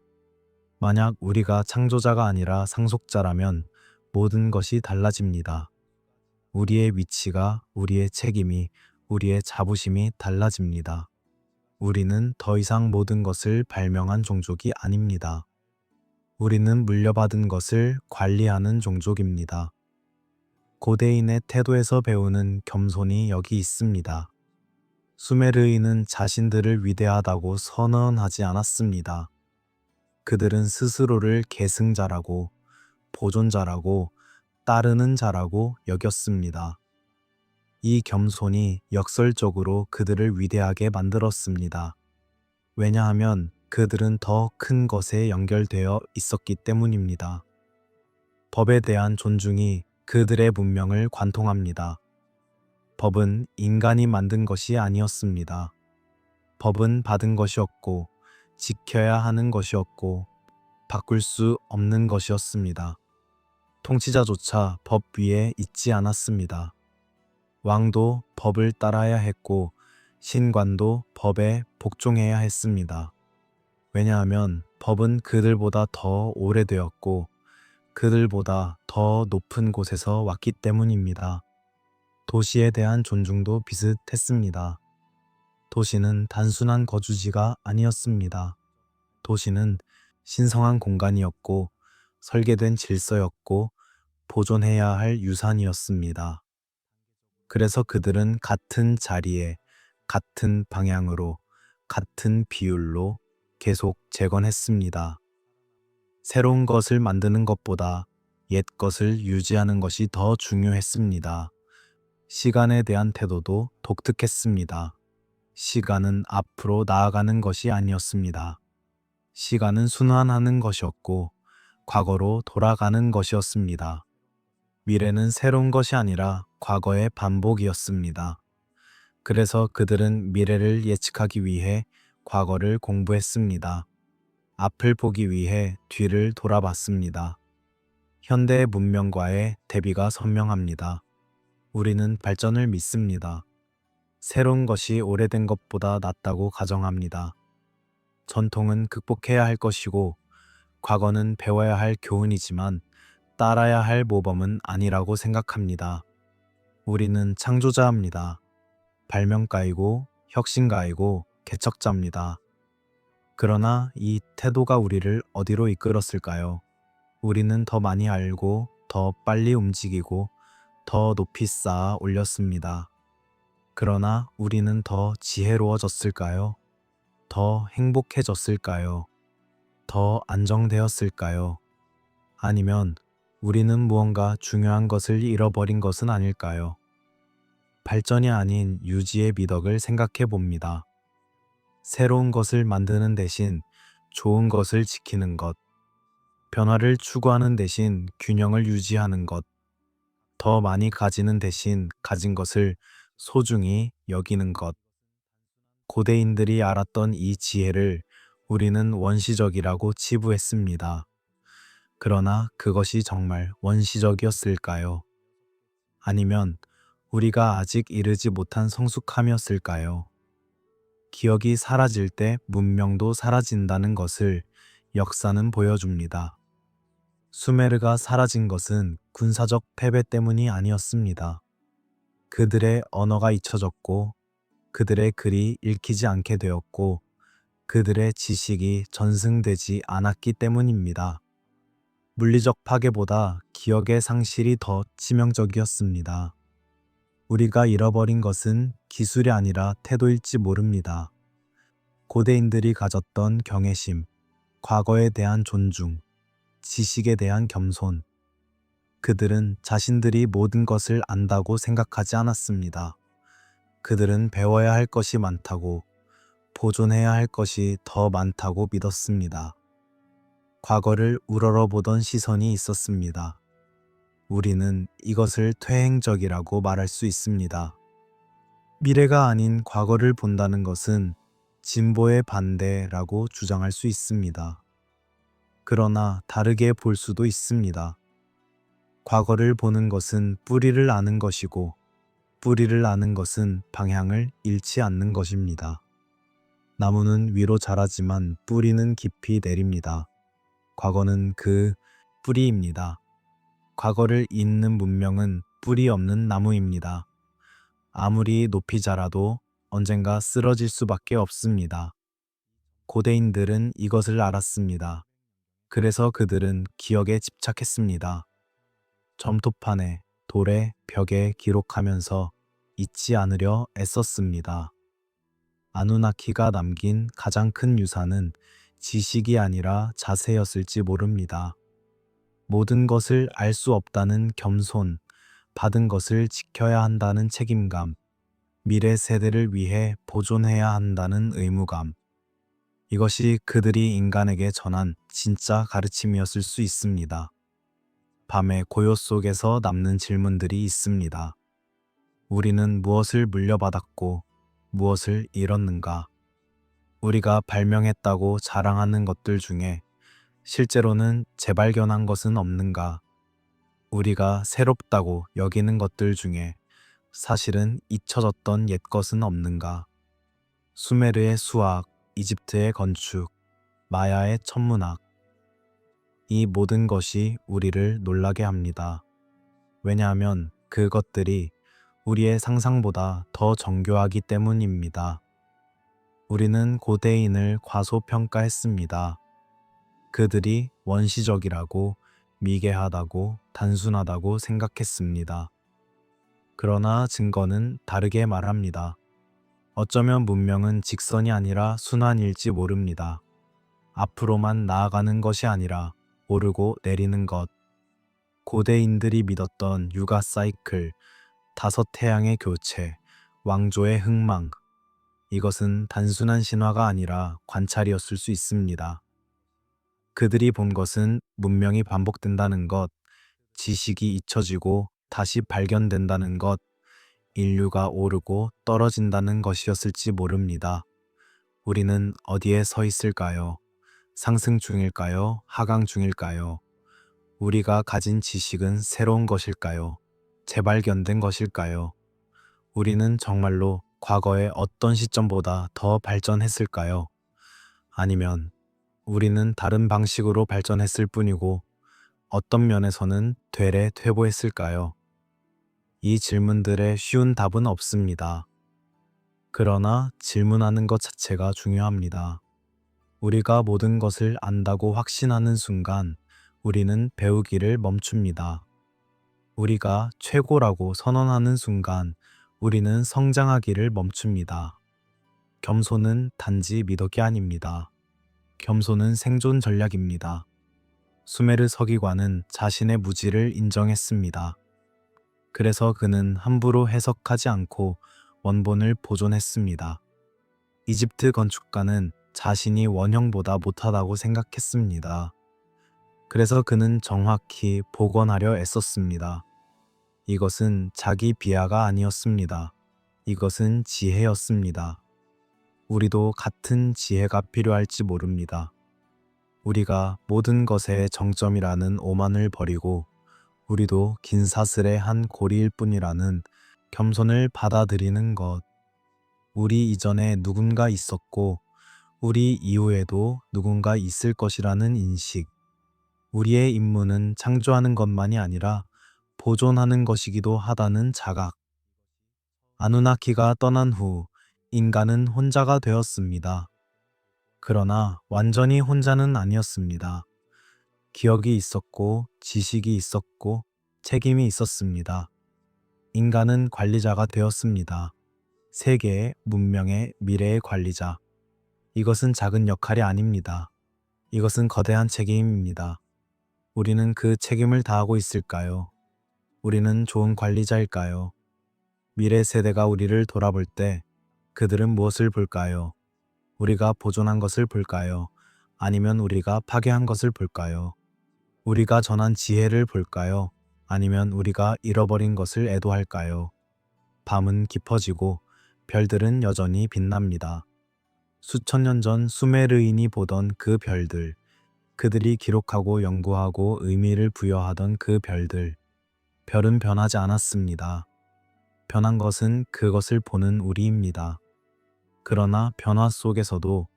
만약 우리가 창조자가 아니라 상속자라면 모든 것이 달라집니다. 우리의 위치가, 우리의 책임이, 우리의 자부심이 달라집니다. 우리는 더 이상 모든 것을 발명한 종족이 아닙니다. 우리는 물려받은 것을 관리하는 종족입니다. 고대인의 태도에서 배우는 겸손이 여기 있습니다. 수메르인은 자신들을 위대하다고 선언하지 않았습니다. 그들은 스스로를 계승자라고, 보존자라고, 따르는 자라고 여겼습니다. 이 겸손이 역설적으로 그들을 위대하게 만들었습니다. 왜냐하면 그들은 더 큰 것에 연결되어 있었기 때문입니다. 법에 대한 존중이 그들의 문명을 관통합니다. 법은 인간이 만든 것이 아니었습니다. 법은 받은 것이었고, 지켜야 하는 것이었고, 바꿀 수 없는 것이었습니다. 통치자조차 법 위에 있지 않았습니다. 왕도 법을 따라야 했고, 신관도 법에 복종해야 했습니다. 왜냐하면 법은 그들보다 더 오래되었고, 그들보다 더 높은 곳에서 왔기 때문입니다. 도시에 대한 존중도 비슷했습니다. 도시는 단순한 거주지가 아니었습니다. 도시는 신성한 공간이었고, 설계된 질서였고, 보존해야 할 유산이었습니다. 그래서 그들은 같은 자리에, 같은 방향으로, 같은 비율로 계속 재건했습니다. 새로운 것을 만드는 것보다 옛 것을 유지하는 것이 더 중요했습니다. 시간에 대한 태도도 독특했습니다. 시간은 앞으로 나아가는 것이 아니었습니다. 시간은 순환하는 것이었고, 과거로 돌아가는 것이었습니다. 미래는 새로운 것이 아니라 과거의 반복이었습니다. 그래서 그들은 미래를 예측하기 위해 과거를 공부했습니다. 앞을 보기 위해 뒤를 돌아봤습니다. 현대의 문명과의 대비가 선명합니다. 우리는 발전을 믿습니다. 새로운 것이 오래된 것보다 낫다고 가정합니다. 전통은 극복해야 할 것이고, 과거는 배워야 할 교훈이지만 따라야 할 모범은 아니라고 생각합니다. 우리는 창조자입니다. 발명가이고, 혁신가이고, 개척자입니다. 그러나 이 태도가 우리를 어디로 이끌었을까요? 우리는 더 많이 알고, 더 빨리 움직이고, 더 높이 쌓아 올렸습니다. 그러나 우리는 더 지혜로워졌을까요? 더 행복해졌을까요? 더 안정되었을까요? 아니면 우리는 무언가 중요한 것을 잃어버린 것은 아닐까요? 발전이 아닌 유지의 미덕을 생각해 봅니다. 새로운 것을 만드는 대신 좋은 것을 지키는 것, 변화를 추구하는 대신 균형을 유지하는 것, 더 많이 가지는 대신 가진 것을 소중히 여기는 것. 고대인들이 알았던 이 지혜를 우리는 원시적이라고 치부했습니다. 그러나 그것이 정말 원시적이었을까요? 아니면 우리가 아직 이르지 못한 성숙함이었을까요? 기억이 사라질 때 문명도 사라진다는 것을 역사는 보여줍니다. 수메르가 사라진 것은 군사적 패배 때문이 아니었습니다. 그들의 언어가 잊혀졌고, 그들의 글이 읽히지 않게 되었고, 그들의 지식이 전승되지 않았기 때문입니다. 물리적 파괴보다 기억의 상실이 더 치명적이었습니다. 우리가 잃어버린 것은 기술이 아니라 태도일지 모릅니다. 고대인들이 가졌던 경외심, 과거에 대한 존중, 지식에 대한 겸손. 그들은 자신들이 모든 것을 안다고 생각하지 않았습니다. 그들은 배워야 할 것이 많다고, 보존해야 할 것이 더 많다고 믿었습니다. 과거를 우러러보던 시선이 있었습니다. 우리는 이것을 퇴행적이라고 말할 수 있습니다. 미래가 아닌 과거를 본다는 것은 진보의 반대라고 주장할 수 있습니다. 그러나 다르게 볼 수도 있습니다. 과거를 보는 것은 뿌리를 아는 것이고, 뿌리를 아는 것은 방향을 잃지 않는 것입니다. 나무는 위로 자라지만 뿌리는 깊이 내립니다. 과거는 그 뿌리입니다. 과거를 잇는 문명은 뿌리 없는 나무입니다. 아무리 높이 자라도 언젠가 쓰러질 수밖에 없습니다. 고대인들은 이것을 알았습니다. 그래서 그들은 기억에 집착했습니다. 점토판에, 돌에, 벽에 기록하면서 잊지 않으려 애썼습니다. 아누나키가 남긴 가장 큰 유산은 지식이 아니라 자세였을지 모릅니다. 모든 것을 알 수 없다는 겸손, 받은 것을 지켜야 한다는 책임감, 미래 세대를 위해 보존해야 한다는 의무감. 이것이 그들이 인간에게 전한 진짜 가르침이었을 수 있습니다. 밤의 고요 속에서 남는 질문들이 있습니다. 우리는 무엇을 물려받았고 무엇을 잃었는가? 우리가 발명했다고 자랑하는 것들 중에 실제로는 재발견한 것은 없는가? 우리가 새롭다고 여기는 것들 중에 사실은 잊혀졌던 옛 것은 없는가? 수메르의 수학, 이집트의 건축, 마야의 천문학. 이 모든 것이 우리를 놀라게 합니다. 왜냐하면 그것들이 우리의 상상보다 더 정교하기 때문입니다. 우리는 고대인을 과소평가했습니다. 그들이 원시적이라고, 미개하다고, 단순하다고 생각했습니다. 그러나 증거는 다르게 말합니다. 어쩌면 문명은 직선이 아니라 순환일지 모릅니다. 앞으로만 나아가는 것이 아니라 오르고 내리는 것. 고대인들이 믿었던 육아 사이클, 5태양의 교체, 왕조의 흥망. 이것은 단순한 신화가 아니라 관찰이었을 수 있습니다. 그들이 본 것은 문명이 반복된다는 것, 지식이 잊혀지고 다시 발견된다는 것, 인류가 오르고 떨어진다는 것이었을지 모릅니다. 우리는 어디에 서 있을까요? 상승 중일까요? 하강 중일까요? 우리가 가진 지식은 새로운 것일까요? 재발견된 것일까요? 우리는 정말로 과거의 어떤 시점보다 더 발전했을까요? 아니면 우리는 다른 방식으로 발전했을 뿐이고 어떤 면에서는 되레 퇴보했을까요? 이 질문들의 쉬운 답은 없습니다. 그러나 질문하는 것 자체가 중요합니다. 우리가 모든 것을 안다고 확신하는 순간 우리는 배우기를 멈춥니다. 우리가 최고라고 선언하는 순간 우리는 성장하기를 멈춥니다. 겸손은 단지 미덕이 아닙니다. 겸손은 생존 전략입니다. 수메르 서기관은 자신의 무지를 인정했습니다. 그래서 그는 함부로 해석하지 않고 원본을 보존했습니다. 이집트 건축가는 자신이 원형보다 못하다고 생각했습니다. 그래서 그는 정확히 복원하려 애썼습니다. 이것은 자기 비하가 아니었습니다. 이것은 지혜였습니다. 우리도 같은 지혜가 필요할지 모릅니다. 우리가 모든 것의 정점이라는 오만을 버리고 우리도 긴 사슬의 한 고리일 뿐이라는 겸손을 받아들이는 것. 우리 이전에 누군가 있었고 우리 이후에도 누군가 있을 것이라는 인식. 우리의 임무는 창조하는 것만이 아니라 보존하는 것이기도 하다는 자각. 아누나키가 떠난 후 인간은 혼자가 되었습니다. 그러나 완전히 혼자는 아니었습니다. 기억이 있었고, 지식이 있었고, 책임이 있었습니다. 인간은 관리자가 되었습니다. 세계의, 문명의, 미래의 관리자. 이것은 작은 역할이 아닙니다. 이것은 거대한 책임입니다. 우리는 그 책임을 다하고 있을까요? 우리는 좋은 관리자일까요? 미래 세대가 우리를 돌아볼 때 그들은 무엇을 볼까요? 우리가 보존한 것을 볼까요? 아니면 우리가 파괴한 것을 볼까요? 우리가 전한 지혜를 볼까요? 아니면 우리가 잃어버린 것을 애도할까요? 밤은 깊어지고 별들은 여전히 빛납니다. 수천 년 전 수메르인이 보던 그 별들, 그들이 기록하고 연구하고 의미를 부여하던 그 별들, 별은 변하지 않았습니다. 변한 것은 그것을 보는 우리입니다. 그러나 변화 속에서도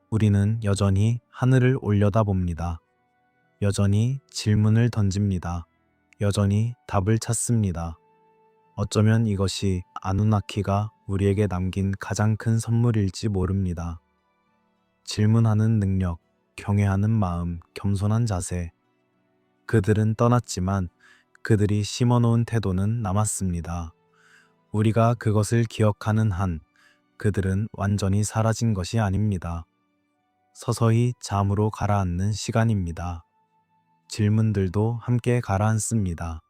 우리는 여전히 하늘을 올려다봅니다. 여전히 질문을 던집니다. 여전히 답을 찾습니다. 어쩌면 이것이 아누나키가 우리에게 남긴 가장 큰 선물일지 모릅니다. 질문하는 능력, 경외하는 마음, 겸손한 자세. 그들은 떠났지만 그들이 심어놓은 태도는 남았습니다. 우리가 그것을 기억하는 한 그들은 완전히 사라진 것이 아닙니다. 서서히 잠으로 가라앉는 시간입니다. 질문들도 함께 가라앉습니다.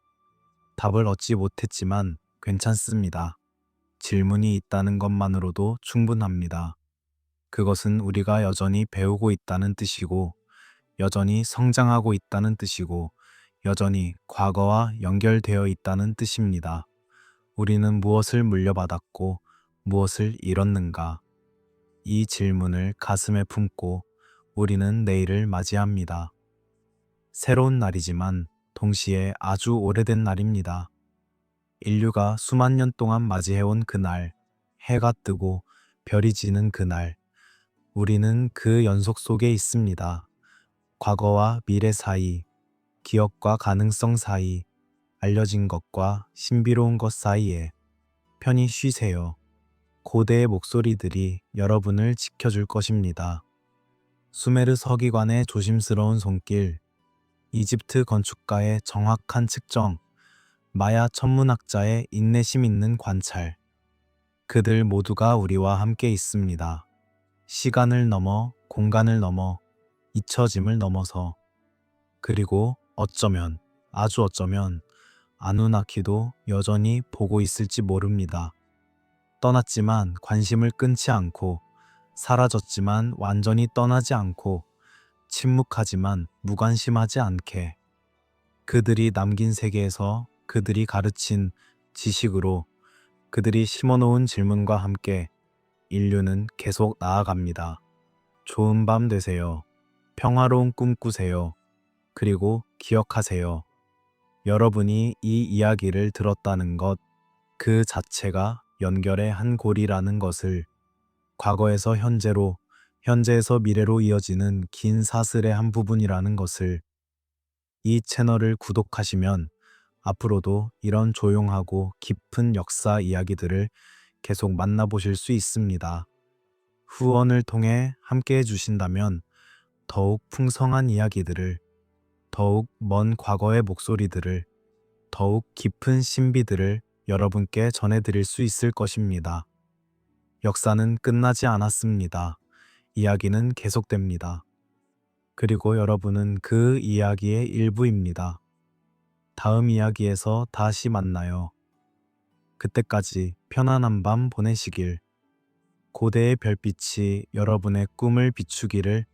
답을 얻지 못했지만 괜찮습니다. 질문이 있다는 것만으로도 충분합니다. 그것은 우리가 여전히 배우고 있다는 뜻이고, 여전히 성장하고 있다는 뜻이고, 여전히 과거와 연결되어 있다는 뜻입니다. 우리는 무엇을 물려받았고 무엇을 잃었는가? 이 질문을 가슴에 품고 우리는 내일을 맞이합니다. 새로운 날이지만 동시에 아주 오래된 날입니다. 인류가 수만 년 동안 맞이해온 그날, 해가 뜨고 별이 지는 그날, 우리는 그 연속 속에 있습니다. 과거와 미래 사이, 기억과 가능성 사이, 알려진 것과 신비로운 것 사이에 편히 쉬세요. 고대의 목소리들이 여러분을 지켜줄 것입니다. 수메르 서기관의 조심스러운 손길, 이집트 건축가의 정확한 측정, 마야 천문학자의 인내심 있는 관찰. 그들 모두가 우리와 함께 있습니다. 시간을 넘어, 공간을 넘어, 잊혀짐을 넘어서. 그리고 어쩌면, 아주 어쩌면 아누나키도 여전히 보고 있을지 모릅니다. 떠났지만 관심을 끊지 않고, 사라졌지만 완전히 떠나지 않고, 침묵하지만 무관심하지 않게. 그들이 남긴 세계에서 그들이 가르친 지식으로, 그들이 심어놓은 질문과 함께 인류는 계속 나아갑니다. 좋은 밤 되세요. 평화로운 꿈 꾸세요. 그리고 기억하세요. 여러분이 이 이야기를 들었다는 것, 그 자체가 연결의 한 고리라는 것을, 과거에서 현재로, 현재에서 미래로 이어지는 긴 사슬의 한 부분이라는 것을. 이 채널을 구독하시면 앞으로도 이런 조용하고 깊은 역사 이야기들을 계속 만나보실 수 있습니다. 후원을 통해 함께 해주신다면 더욱 풍성한 이야기들을, 더욱 먼 과거의 목소리들을, 더욱 깊은 신비들을 여러분께 전해드릴 수 있을 것입니다. 역사는 끝나지 않았습니다. 이야기는 계속됩니다. 그리고 여러분은 그 이야기의 일부입니다. 다음 이야기에서 다시 만나요. 그때까지 편안한 밤 보내시길. 고대의 별빛이 여러분의 꿈을 비추기를.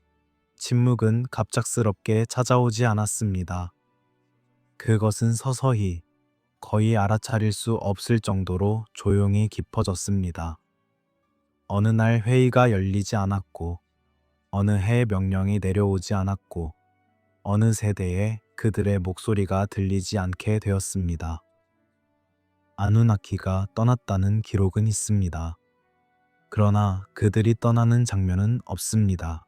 침묵은 갑작스럽게 찾아오지 않았습니다. 그것은 서서히, 거의 알아차릴 수 없을 정도로 조용히 깊어졌습니다. 어느 날 회의가 열리지 않았고, 어느 해의 명령이 내려오지 않았고, 어느 세대에 그들의 목소리가 들리지 않게 되었습니다. 아누나키가 떠났다는 기록은 있습니다. 그러나 그들이 떠나는 장면은 없습니다.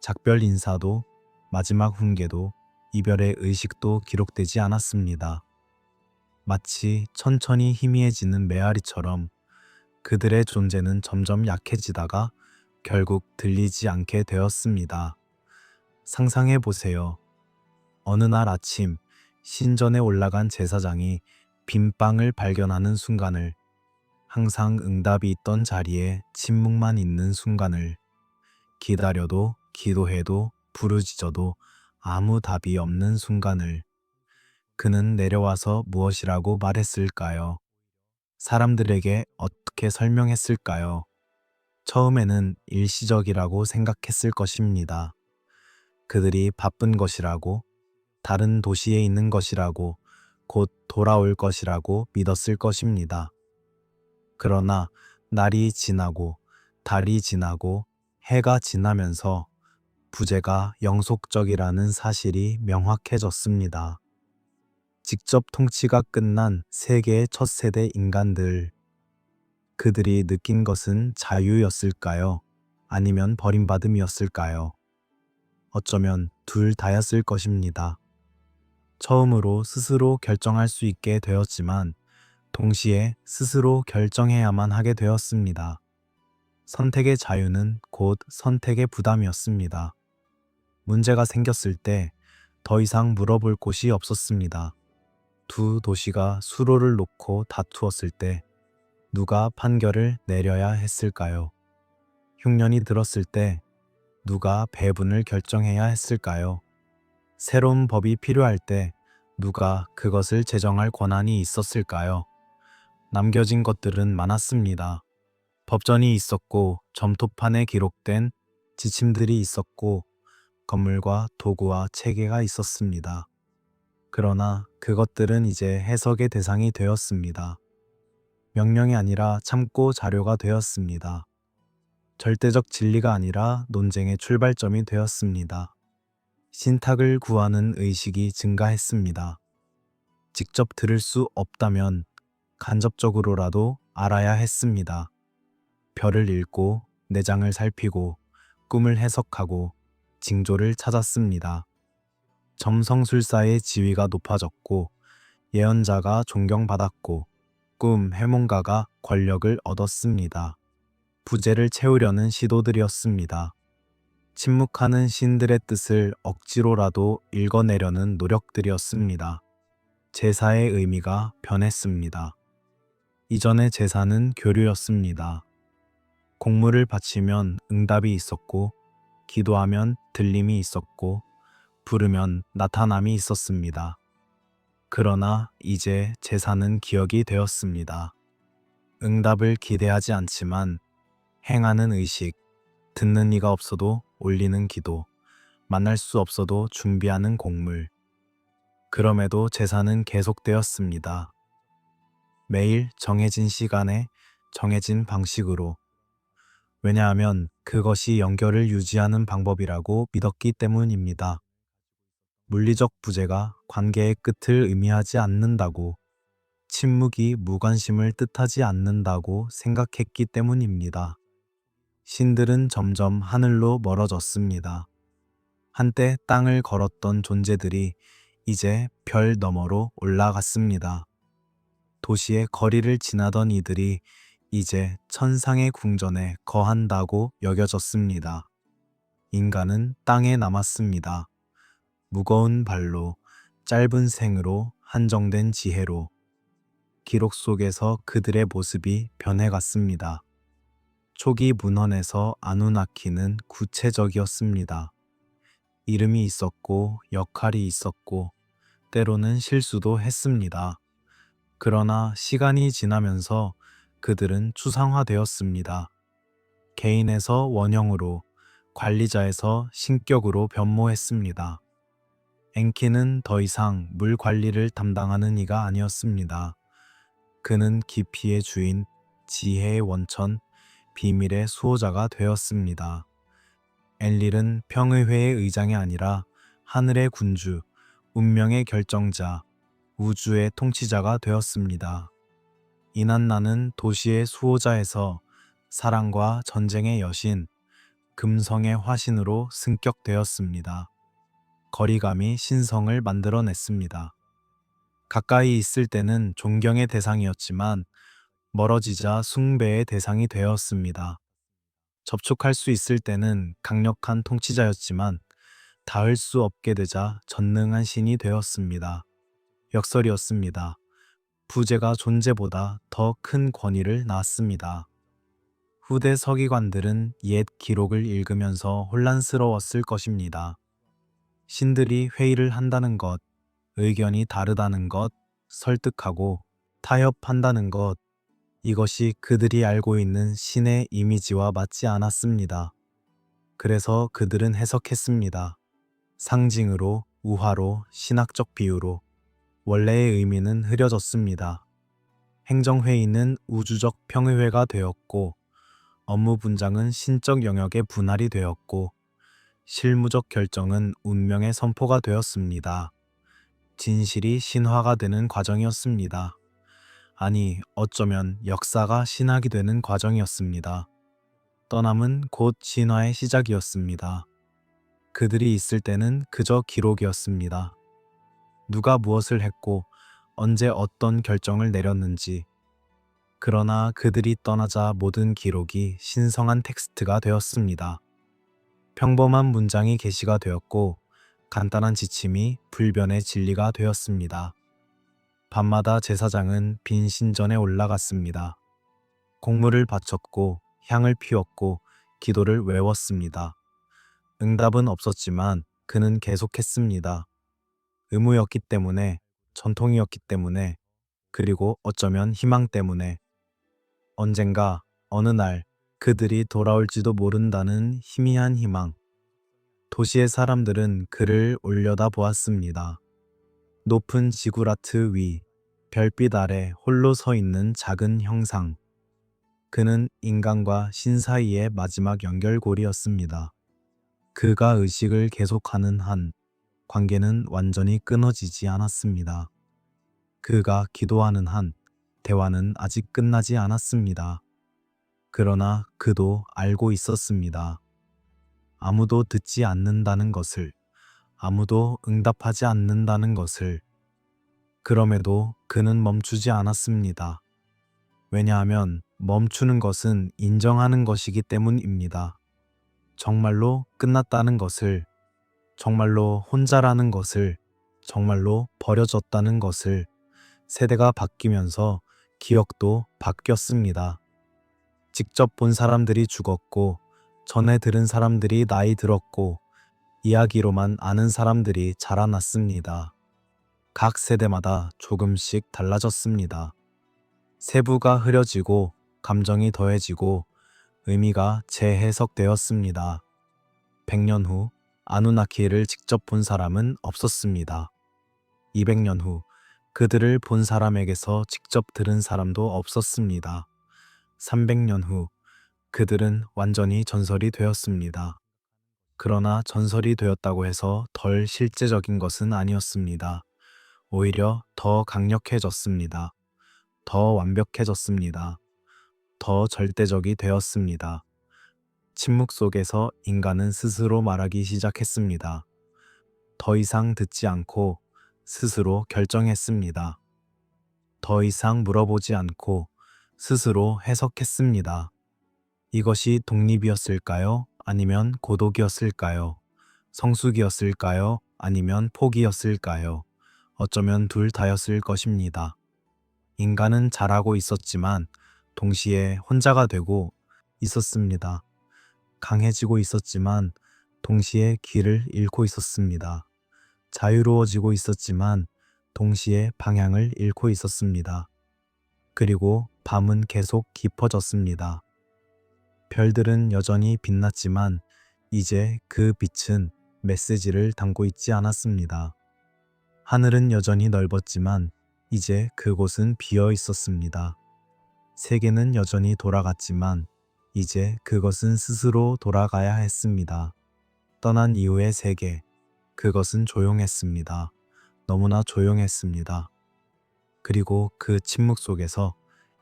작별 인사도, 마지막 훈계도, 이별의 의식도 기록되지 않았습니다. 마치 천천히 희미해지는 메아리처럼 그들의 존재는 점점 약해지다가 결국 들리지 않게 되었습니다. 상상해 보세요. 어느 날 아침 신전에 올라간 제사장이 빈 빵을 발견하는 순간을, 항상 응답이 있던 자리에 침묵만 있는 순간을, 기다려도 기도해도 부르짖어도 아무 답이 없는 순간을, 그는 내려와서 무엇이라고 말했을까요? 사람들에게 어떻게 설명했을까요? 처음에는 일시적이라고 생각했을 것입니다. 그들이 바쁜 것이라고, 다른 도시에 있는 것이라고, 곧 돌아올 것이라고 믿었을 것입니다. 그러나 날이 지나고 달이 지나고 해가 지나면서 부재가 영속적이라는 사실이 명확해졌습니다. 직접 통치가 끝난 세계의 첫 세대 인간들, 그들이 느낀 것은 자유였을까요? 아니면 버림받음이었을까요? 어쩌면 둘 다였을 것입니다. 처음으로 스스로 결정할 수 있게 되었지만 동시에 스스로 결정해야만 하게 되었습니다. 선택의 자유는 곧 선택의 부담이었습니다. 문제가 생겼을 때 더 이상 물어볼 곳이 없었습니다. 두 도시가 수로를 놓고 다투었을 때 누가 판결을 내려야 했을까요? 흉년이 들었을 때 누가 배분을 결정해야 했을까요? 새로운 법이 필요할 때 누가 그것을 제정할 권한이 있었을까요? 남겨진 것들은 많았습니다. 법전이 있었고 점토판에 기록된 지침들이 있었고 건물과 도구와 체계가 있었습니다. 그러나 그것들은 이제 해석의 대상이 되었습니다. 명령이 아니라 참고 자료가 되었습니다. 절대적 진리가 아니라 논쟁의 출발점이 되었습니다. 신탁을 구하는 의식이 증가했습니다. 직접 들을 수 없다면 간접적으로라도 알아야 했습니다. 별을 읽고 내장을 살피고 꿈을 해석하고 징조를 찾았습니다. 점성술사의 지위가 높아졌고 예언자가 존경받았고 꿈 해몽가가 권력을 얻었습니다. 부재를 채우려는 시도들이었습니다. 침묵하는 신들의 뜻을 억지로라도 읽어내려는 노력들이었습니다. 제사의 의미가 변했습니다. 이전의 제사는 교류였습니다. 공물을 바치면 응답이 있었고, 기도하면 들림이 있었고, 부르면 나타남이 있었습니다. 그러나 이제 제사는 기억이 되었습니다. 응답을 기대하지 않지만 행하는 의식, 듣는 이가 없어도 올리는 기도, 만날 수 없어도 준비하는 곡물. 그럼에도 제사는 계속되었습니다. 매일 정해진 시간에 정해진 방식으로. 왜냐하면 그것이 연결을 유지하는 방법이라고 믿었기 때문입니다. 물리적 부재가 관계의 끝을 의미하지 않는다고, 침묵이 무관심을 뜻하지 않는다고 생각했기 때문입니다. 신들은 점점 하늘로 멀어졌습니다. 한때 땅을 걸었던 존재들이 이제 별 너머로 올라갔습니다. 도시의 거리를 지나던 이들이 이제 천상의 궁전에 거한다고 여겨졌습니다. 인간은 땅에 남았습니다. 무거운 발로, 짧은 생으로, 한정된 지혜로. 기록 속에서 그들의 모습이 변해갔습니다. 초기 문헌에서 아누나키는 구체적이었습니다. 이름이 있었고 역할이 있었고 때로는 실수도 했습니다. 그러나 시간이 지나면서 그들은 추상화되었습니다. 개인에서 원형으로, 관리자에서 신격으로 변모했습니다. 엔키는 더 이상 물 관리를 담당하는 이가 아니었습니다. 그는 깊이의 주인, 지혜의 원천, 비밀의 수호자가 되었습니다. 엔릴은 평의회의 의장이 아니라 하늘의 군주, 운명의 결정자, 우주의 통치자가 되었습니다. 이난나는 도시의 수호자에서 사랑과 전쟁의 여신, 금성의 화신으로 승격되었습니다. 거리감이 신성을 만들어냈습니다. 가까이 있을 때는 존경의 대상이었지만 멀어지자 숭배의 대상이 되었습니다. 접촉할 수 있을 때는 강력한 통치자였지만 닿을 수 없게 되자 전능한 신이 되었습니다. 역설이었습니다. 부제가 존재보다 더 큰 권위를 낳았습니다. 후대 서기관들은 옛 기록을 읽으면서 혼란스러웠을 것입니다. 신들이 회의를 한다는 것, 의견이 다르다는 것, 설득하고 타협한다는 것, 이것이 그들이 알고 있는 신의 이미지와 맞지 않았습니다. 그래서 그들은 해석했습니다. 상징으로, 우화로, 신학적 비유로. 원래의 의미는 흐려졌습니다. 행정회의는 우주적 평의회가 되었고, 업무 분장은 신적 영역의 분할이 되었고, 실무적 결정은 운명의 선포가 되었습니다. 진실이 신화가 되는 과정이었습니다. 아니, 어쩌면 역사가 신학이 되는 과정이었습니다. 떠남은 곧 신화의 시작이었습니다. 그들이 있을 때는 그저 기록이었습니다. 누가 무엇을 했고 언제 어떤 결정을 내렸는지. 그러나 그들이 떠나자 모든 기록이 신성한 텍스트가 되었습니다. 평범한 문장이 게시가 되었고 간단한 지침이 불변의 진리가 되었습니다. 밤마다 제사장은 빈 신전에 올라갔습니다. 곡물을 바쳤고 향을 피웠고 기도를 외웠습니다. 응답은 없었지만 그는 계속했습니다. 의무였기 때문에, 전통이었기 때문에, 그리고 어쩌면 희망 때문에. 언젠가 어느 날 그들이 돌아올지도 모른다는 희미한 희망. 도시의 사람들은 그를 올려다 보았습니다. 높은 지구라트 위, 별빛 아래 홀로 서 있는 작은 형상. 그는 인간과 신 사이의 마지막 연결고리였습니다. 그가 의식을 계속하는 한 관계는 완전히 끊어지지 않았습니다. 그가 기도하는 한 대화는 아직 끝나지 않았습니다. 그러나 그도 알고 있었습니다. 아무도 듣지 않는다는 것을, 아무도 응답하지 않는다는 것을. 그럼에도 그는 멈추지 않았습니다. 왜냐하면 멈추는 것은 인정하는 것이기 때문입니다. 정말로 끝났다는 것을, 정말로 혼자라는 것을, 정말로 버려졌다는 것을. 세대가 바뀌면서 기억도 바뀌었습니다. 직접 본 사람들이 죽었고, 전에 들은 사람들이 나이 들었고, 이야기로만 아는 사람들이 자라났습니다. 각 세대마다 조금씩 달라졌습니다. 세부가 흐려지고, 감정이 더해지고, 의미가 재해석되었습니다. 100년 후 아누나키를 직접 본 사람은 없었습니다. 200년 후 그들을 본 사람에게서 직접 들은 사람도 없었습니다. 300년 후 그들은 완전히 전설이 되었습니다. 그러나 전설이 되었다고 해서 덜 실제적인 것은 아니었습니다. 오히려 더 강력해졌습니다. 더 완벽해졌습니다. 더 절대적이 되었습니다. 침묵 속에서 인간은 스스로 말하기 시작했습니다. 더 이상 듣지 않고 스스로 결정했습니다. 더 이상 물어보지 않고 스스로 해석했습니다. 이것이 독립이었을까요? 아니면 고독이었을까요? 성숙이었을까요? 아니면 포기였을까요? 어쩌면 둘 다였을 것입니다. 인간은 잘하고 있었지만 동시에 혼자가 되고 있었습니다. 강해지고 있었지만 동시에 길을 잃고 있었습니다. 자유로워지고 있었지만 동시에 방향을 잃고 있었습니다. 그리고 밤은 계속 깊어졌습니다. 별들은 여전히 빛났지만 이제 그 빛은 메시지를 담고 있지 않았습니다. 하늘은 여전히 넓었지만 이제 그곳은 비어 있었습니다. 세계는 여전히 돌아갔지만 이제 그것은 스스로 돌아가야 했습니다. 떠난 이후의 세계, 그것은 조용했습니다. 너무나 조용했습니다. 그리고 그 침묵 속에서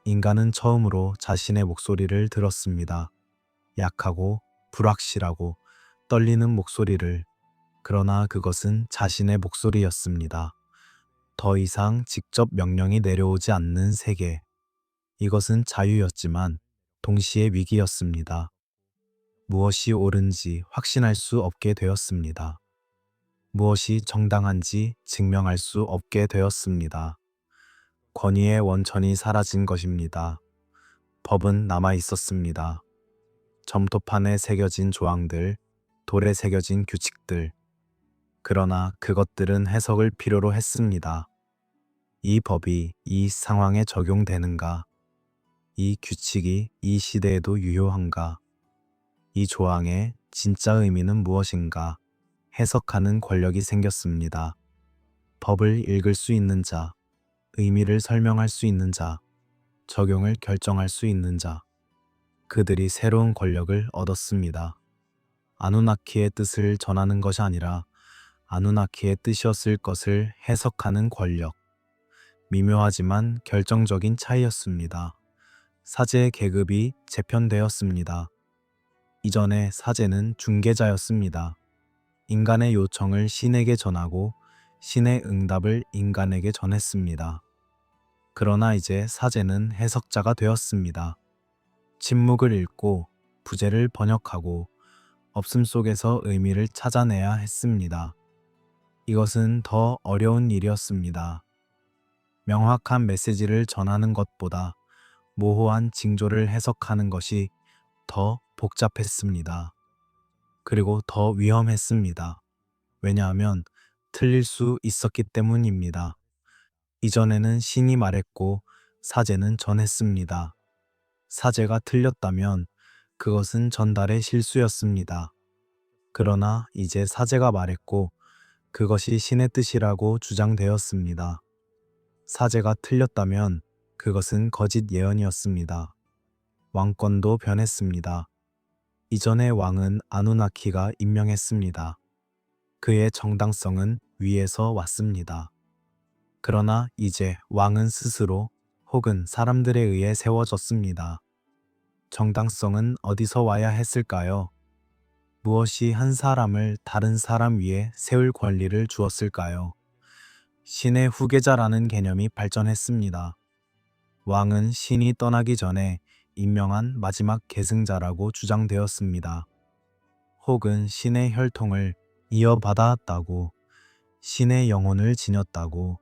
인간은 처음으로 자신의 목소리를 들었습니다. 약하고 불확실하고 떨리는 목소리를. 그러나 그것은 자신의 목소리였습니다. 더 이상 직접 명령이 내려오지 않는 세계. 이것은 자유였지만 동시에 위기였습니다. 무엇이 옳은지 확신할 수 없게 되었습니다. 무엇이 정당한지 증명할 수 없게 되었습니다. 권위의 원천이 사라진 것입니다. 법은 남아 있었습니다. 점토판에 새겨진 조항들, 돌에 새겨진 규칙들. 그러나 그것들은 해석을 필요로 했습니다. 이 법이 이 상황에 적용되는가? 이 규칙이 이 시대에도 유효한가? 이 조항의 진짜 의미는 무엇인가? 해석하는 권력이 생겼습니다. 법을 읽을 수 있는 자, 의미를 설명할 수 있는 자, 적용을 결정할 수 있는 자. 그들이 새로운 권력을 얻었습니다. 아누나키의 뜻을 전하는 것이 아니라 아누나키의 뜻이었을 것을 해석하는 권력. 미묘하지만 결정적인 차이였습니다. 사제의 계급이 재편되었습니다. 이전에 사제는 중개자였습니다. 인간의 요청을 신에게 전하고 신의 응답을 인간에게 전했습니다. 그러나 이제 사제는 해석자가 되었습니다. 침묵을 읽고 부제를 번역하고 없음 속에서 의미를 찾아내야 했습니다. 이것은 더 어려운 일이었습니다. 명확한 메시지를 전하는 것보다 모호한 징조를 해석하는 것이 더 복잡했습니다. 그리고 더 위험했습니다. 왜냐하면 틀릴 수 있었기 때문입니다. 이전에는 신이 말했고 사제는 전했습니다. 사제가 틀렸다면 그것은 전달의 실수였습니다. 그러나 이제 사제가 말했고 그것이 신의 뜻이라고 주장되었습니다. 사제가 틀렸다면 그것은 거짓 예언이었습니다. 왕권도 변했습니다. 이전의 왕은 아누나키가 임명했습니다. 그의 정당성은 위에서 왔습니다. 그러나 이제 왕은 스스로 혹은 사람들에 의해 세워졌습니다. 정당성은 어디서 와야 했을까요? 무엇이 한 사람을 다른 사람 위에 세울 권리를 주었을까요? 신의 후계자라는 개념이 발전했습니다. 왕은 신이 떠나기 전에 임명한 마지막 계승자라고 주장되었습니다. 혹은 신의 혈통을 이어받았다고, 신의 영혼을 지녔다고,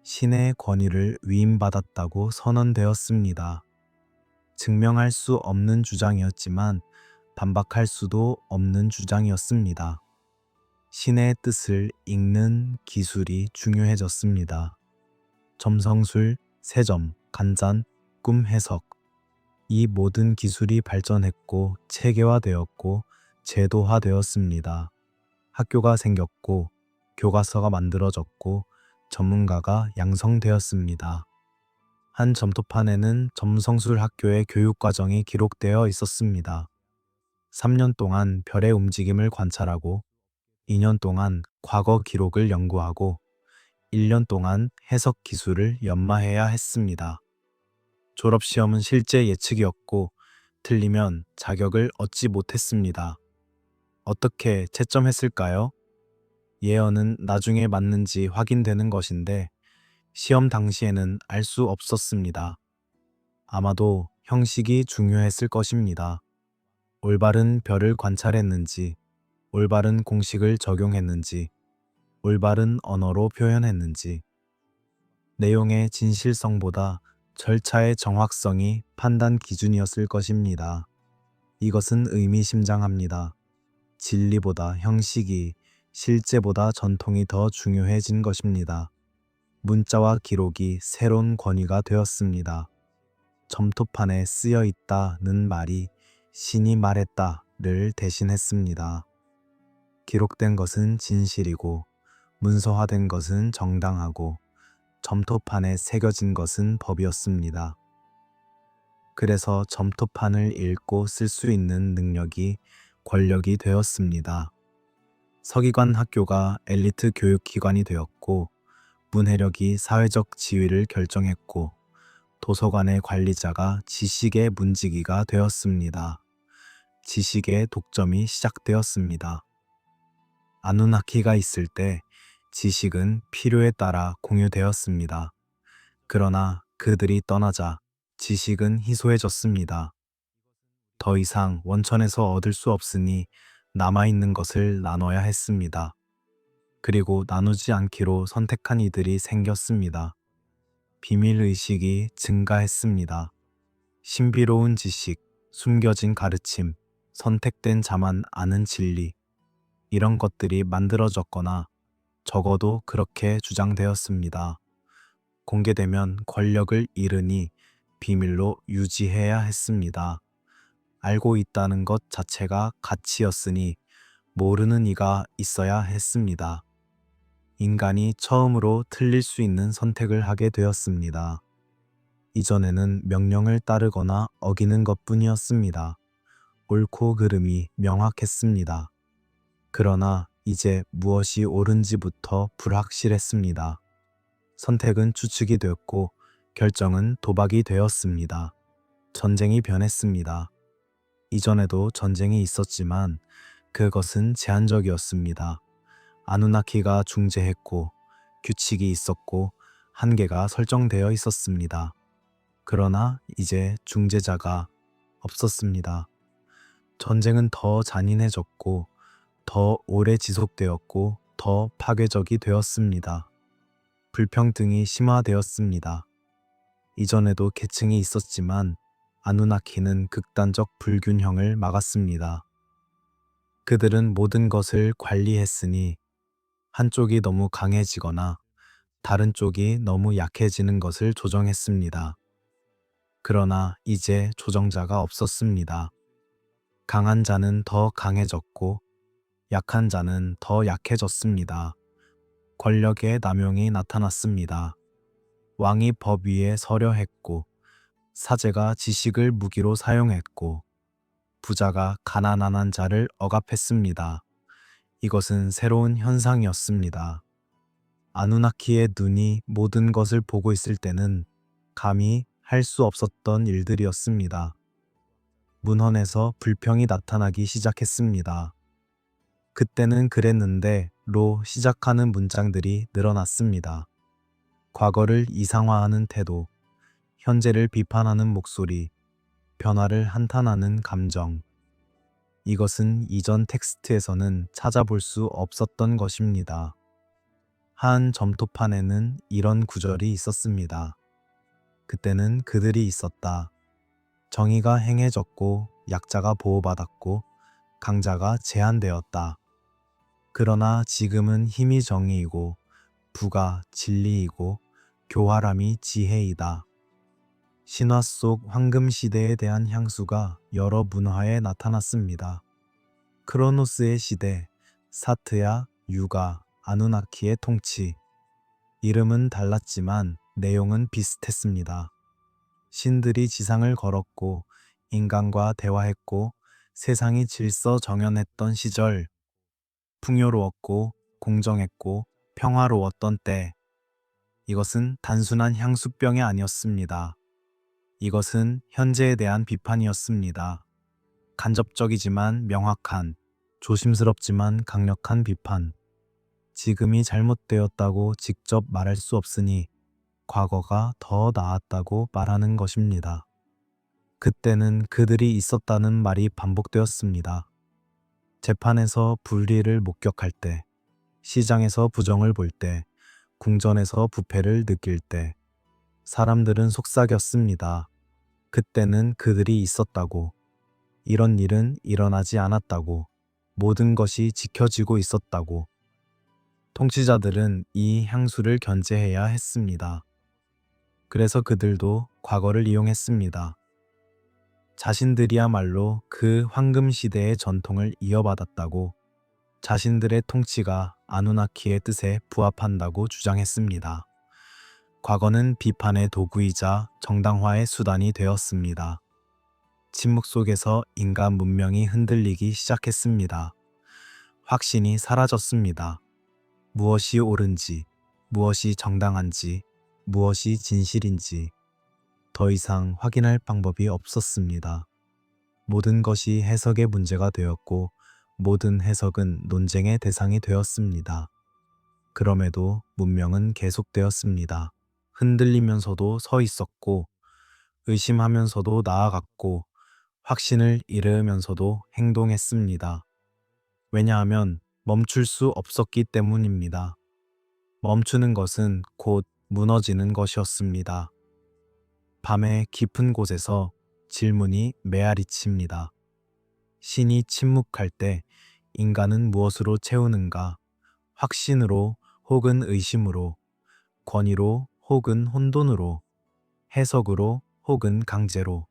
신의 권위를 위임받았다고 선언되었습니다. 증명할 수 없는 주장이었지만 반박할 수도 없는 주장이었습니다. 신의 뜻을 읽는 기술이 중요해졌습니다. 점성술, 세점, 간잔, 꿈 해석. 이 모든 기술이 발전했고 체계화되었고 제도화되었습니다. 학교가 생겼고 교과서가 만들어졌고 전문가가 양성되었습니다. 한 점토판에는 점성술 학교의 교육과정이 기록되어 있었습니다. 3년 동안 별의 움직임을 관찰하고 2년 동안 과거 기록을 연구하고 1년 동안 해석 기술을 연마해야 했습니다. 졸업시험은 실제 예측이었고 틀리면 자격을 얻지 못했습니다. 어떻게 채점했을까요? 예언은 나중에 맞는지 확인되는 것인데 시험 당시에는 알 수 없었습니다. 아마도 형식이 중요했을 것입니다. 올바른 별을 관찰했는지, 올바른 공식을 적용했는지, 올바른 언어로 표현했는지. 내용의 진실성보다 절차의 정확성이 판단 기준이었을 것입니다. 이것은 의미심장합니다. 진리보다 형식이, 실제보다 전통이 더 중요해진 것입니다. 문자와 기록이 새로운 권위가 되었습니다. 점토판에 쓰여 있다는 말이 신이 말했다를 대신했습니다. 기록된 것은 진실이고 문서화된 것은 정당하고 점토판에 새겨진 것은 법이었습니다. 그래서 점토판을 읽고 쓸 수 있는 능력이 권력이 되었습니다. 서기관 학교가 엘리트 교육기관이 되었고 문해력이 사회적 지위를 결정했고 도서관의 관리자가 지식의 문지기가 되었습니다. 지식의 독점이 시작되었습니다. 아누나키가 있을 때 지식은 필요에 따라 공유되었습니다. 그러나 그들이 떠나자 지식은 희소해졌습니다. 더 이상 원천에서 얻을 수 없으니 남아있는 것을 나눠야 했습니다. 그리고 나누지 않기로 선택한 이들이 생겼습니다. 비밀의식이 증가했습니다. 신비로운 지식, 숨겨진 가르침, 선택된 자만 아는 진리, 이런 것들이 만들어졌거나 적어도 그렇게 주장되었습니다. 공개되면 권력을 잃으니 비밀로 유지해야 했습니다. 알고 있다는 것 자체가 가치였으니 모르는 이가 있어야 했습니다. 인간이 처음으로 틀릴 수 있는 선택을 하게 되었습니다. 이전에는 명령을 따르거나 어기는 것뿐이었습니다. 옳고 그름이 명확했습니다. 그러나 이제 무엇이 옳은지부터 불확실했습니다. 선택은 추측이 되었고 결정은 도박이 되었습니다. 전쟁이 변했습니다. 이전에도 전쟁이 있었지만 그것은 제한적이었습니다. 아누나키가 중재했고 규칙이 있었고 한계가 설정되어 있었습니다. 그러나 이제 중재자가 없었습니다. 전쟁은 더 잔인해졌고 더 오래 지속되었고 더 파괴적이 되었습니다. 불평등이 심화되었습니다. 이전에도 계층이 있었지만 아누나키는 극단적 불균형을 막았습니다. 그들은 모든 것을 관리했으니 한쪽이 너무 강해지거나 다른 쪽이 너무 약해지는 것을 조정했습니다. 그러나 이제 조정자가 없었습니다. 강한 자는 더 강해졌고 약한 자는 더 약해졌습니다. 권력의 남용이 나타났습니다. 왕이 법 위에 서려 했고 사제가 지식을 무기로 사용했고 부자가 가난한 자를 억압했습니다. 이것은 새로운 현상이었습니다. 아누나키의 눈이 모든 것을 보고 있을 때는 감히 할 수 없었던 일들이었습니다. 문헌에서 불평이 나타나기 시작했습니다. 그때는 그랬는데 로 시작하는 문장들이 늘어났습니다. 과거를 이상화하는 태도, 현재를 비판하는 목소리, 변화를 한탄하는 감정. 이것은 이전 텍스트에서는 찾아볼 수 없었던 것입니다. 한 점토판에는 이런 구절이 있었습니다. 그때는 그들이 있었다. 정의가 행해졌고 약자가 보호받았고 강자가 제한되었다. 그러나 지금은 힘이 정의이고 부가 진리이고 교활함이 지혜이다. 신화 속 황금 시대에 대한 향수가 여러 문화에 나타났습니다. 크로노스의 시대, 사트야, 유가, 아누나키의 통치. 이름은 달랐지만 내용은 비슷했습니다. 신들이 지상을 걸었고 인간과 대화했고 세상이 질서 정연했던 시절, 풍요로웠고 공정했고 평화로웠던 때, 이것은 단순한 향수병이 아니었습니다. 이것은 현재에 대한 비판이었습니다. 간접적이지만 명확한, 조심스럽지만 강력한 비판. 지금이 잘못되었다고 직접 말할 수 없으니 과거가 더 나았다고 말하는 것입니다. 그때는 그들이 있었다는 말이 반복되었습니다. 재판에서 불리를 목격할 때, 시장에서 부정을 볼 때, 궁전에서 부패를 느낄 때, 사람들은 속삭였습니다. 그때는 그들이 있었다고, 이런 일은 일어나지 않았다고, 모든 것이 지켜지고 있었다고. 통치자들은 이 향수를 견제해야 했습니다. 그래서 그들도 과거를 이용했습니다. 자신들이야말로 그 황금 시대의 전통을 이어받았다고, 자신들의 통치가 아누나키의 뜻에 부합한다고 주장했습니다. 과거는 비판의 도구이자 정당화의 수단이 되었습니다. 침묵 속에서 인간 문명이 흔들리기 시작했습니다. 확신이 사라졌습니다. 무엇이 옳은지, 무엇이 정당한지, 무엇이 진실인지 더 이상 확인할 방법이 없었습니다. 모든 것이 해석의 문제가 되었고 모든 해석은 논쟁의 대상이 되었습니다. 그럼에도 문명은 계속되었습니다. 흔들리면서도 서 있었고 의심하면서도 나아갔고 확신을 잃으면서도 행동했습니다. 왜냐하면 멈출 수 없었기 때문입니다. 멈추는 것은 곧 무너지는 것이었습니다. 밤의 깊은 곳에서 질문이 메아리칩니다. 신이 침묵할 때 인간은 무엇으로 채우는가? 확신으로 혹은 의심으로, 권위로 혹은 혼돈으로, 해석으로 혹은 강제로.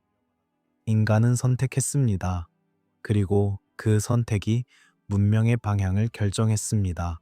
인간은 선택했습니다. 그리고 그 선택이 문명의 방향을 결정했습니다.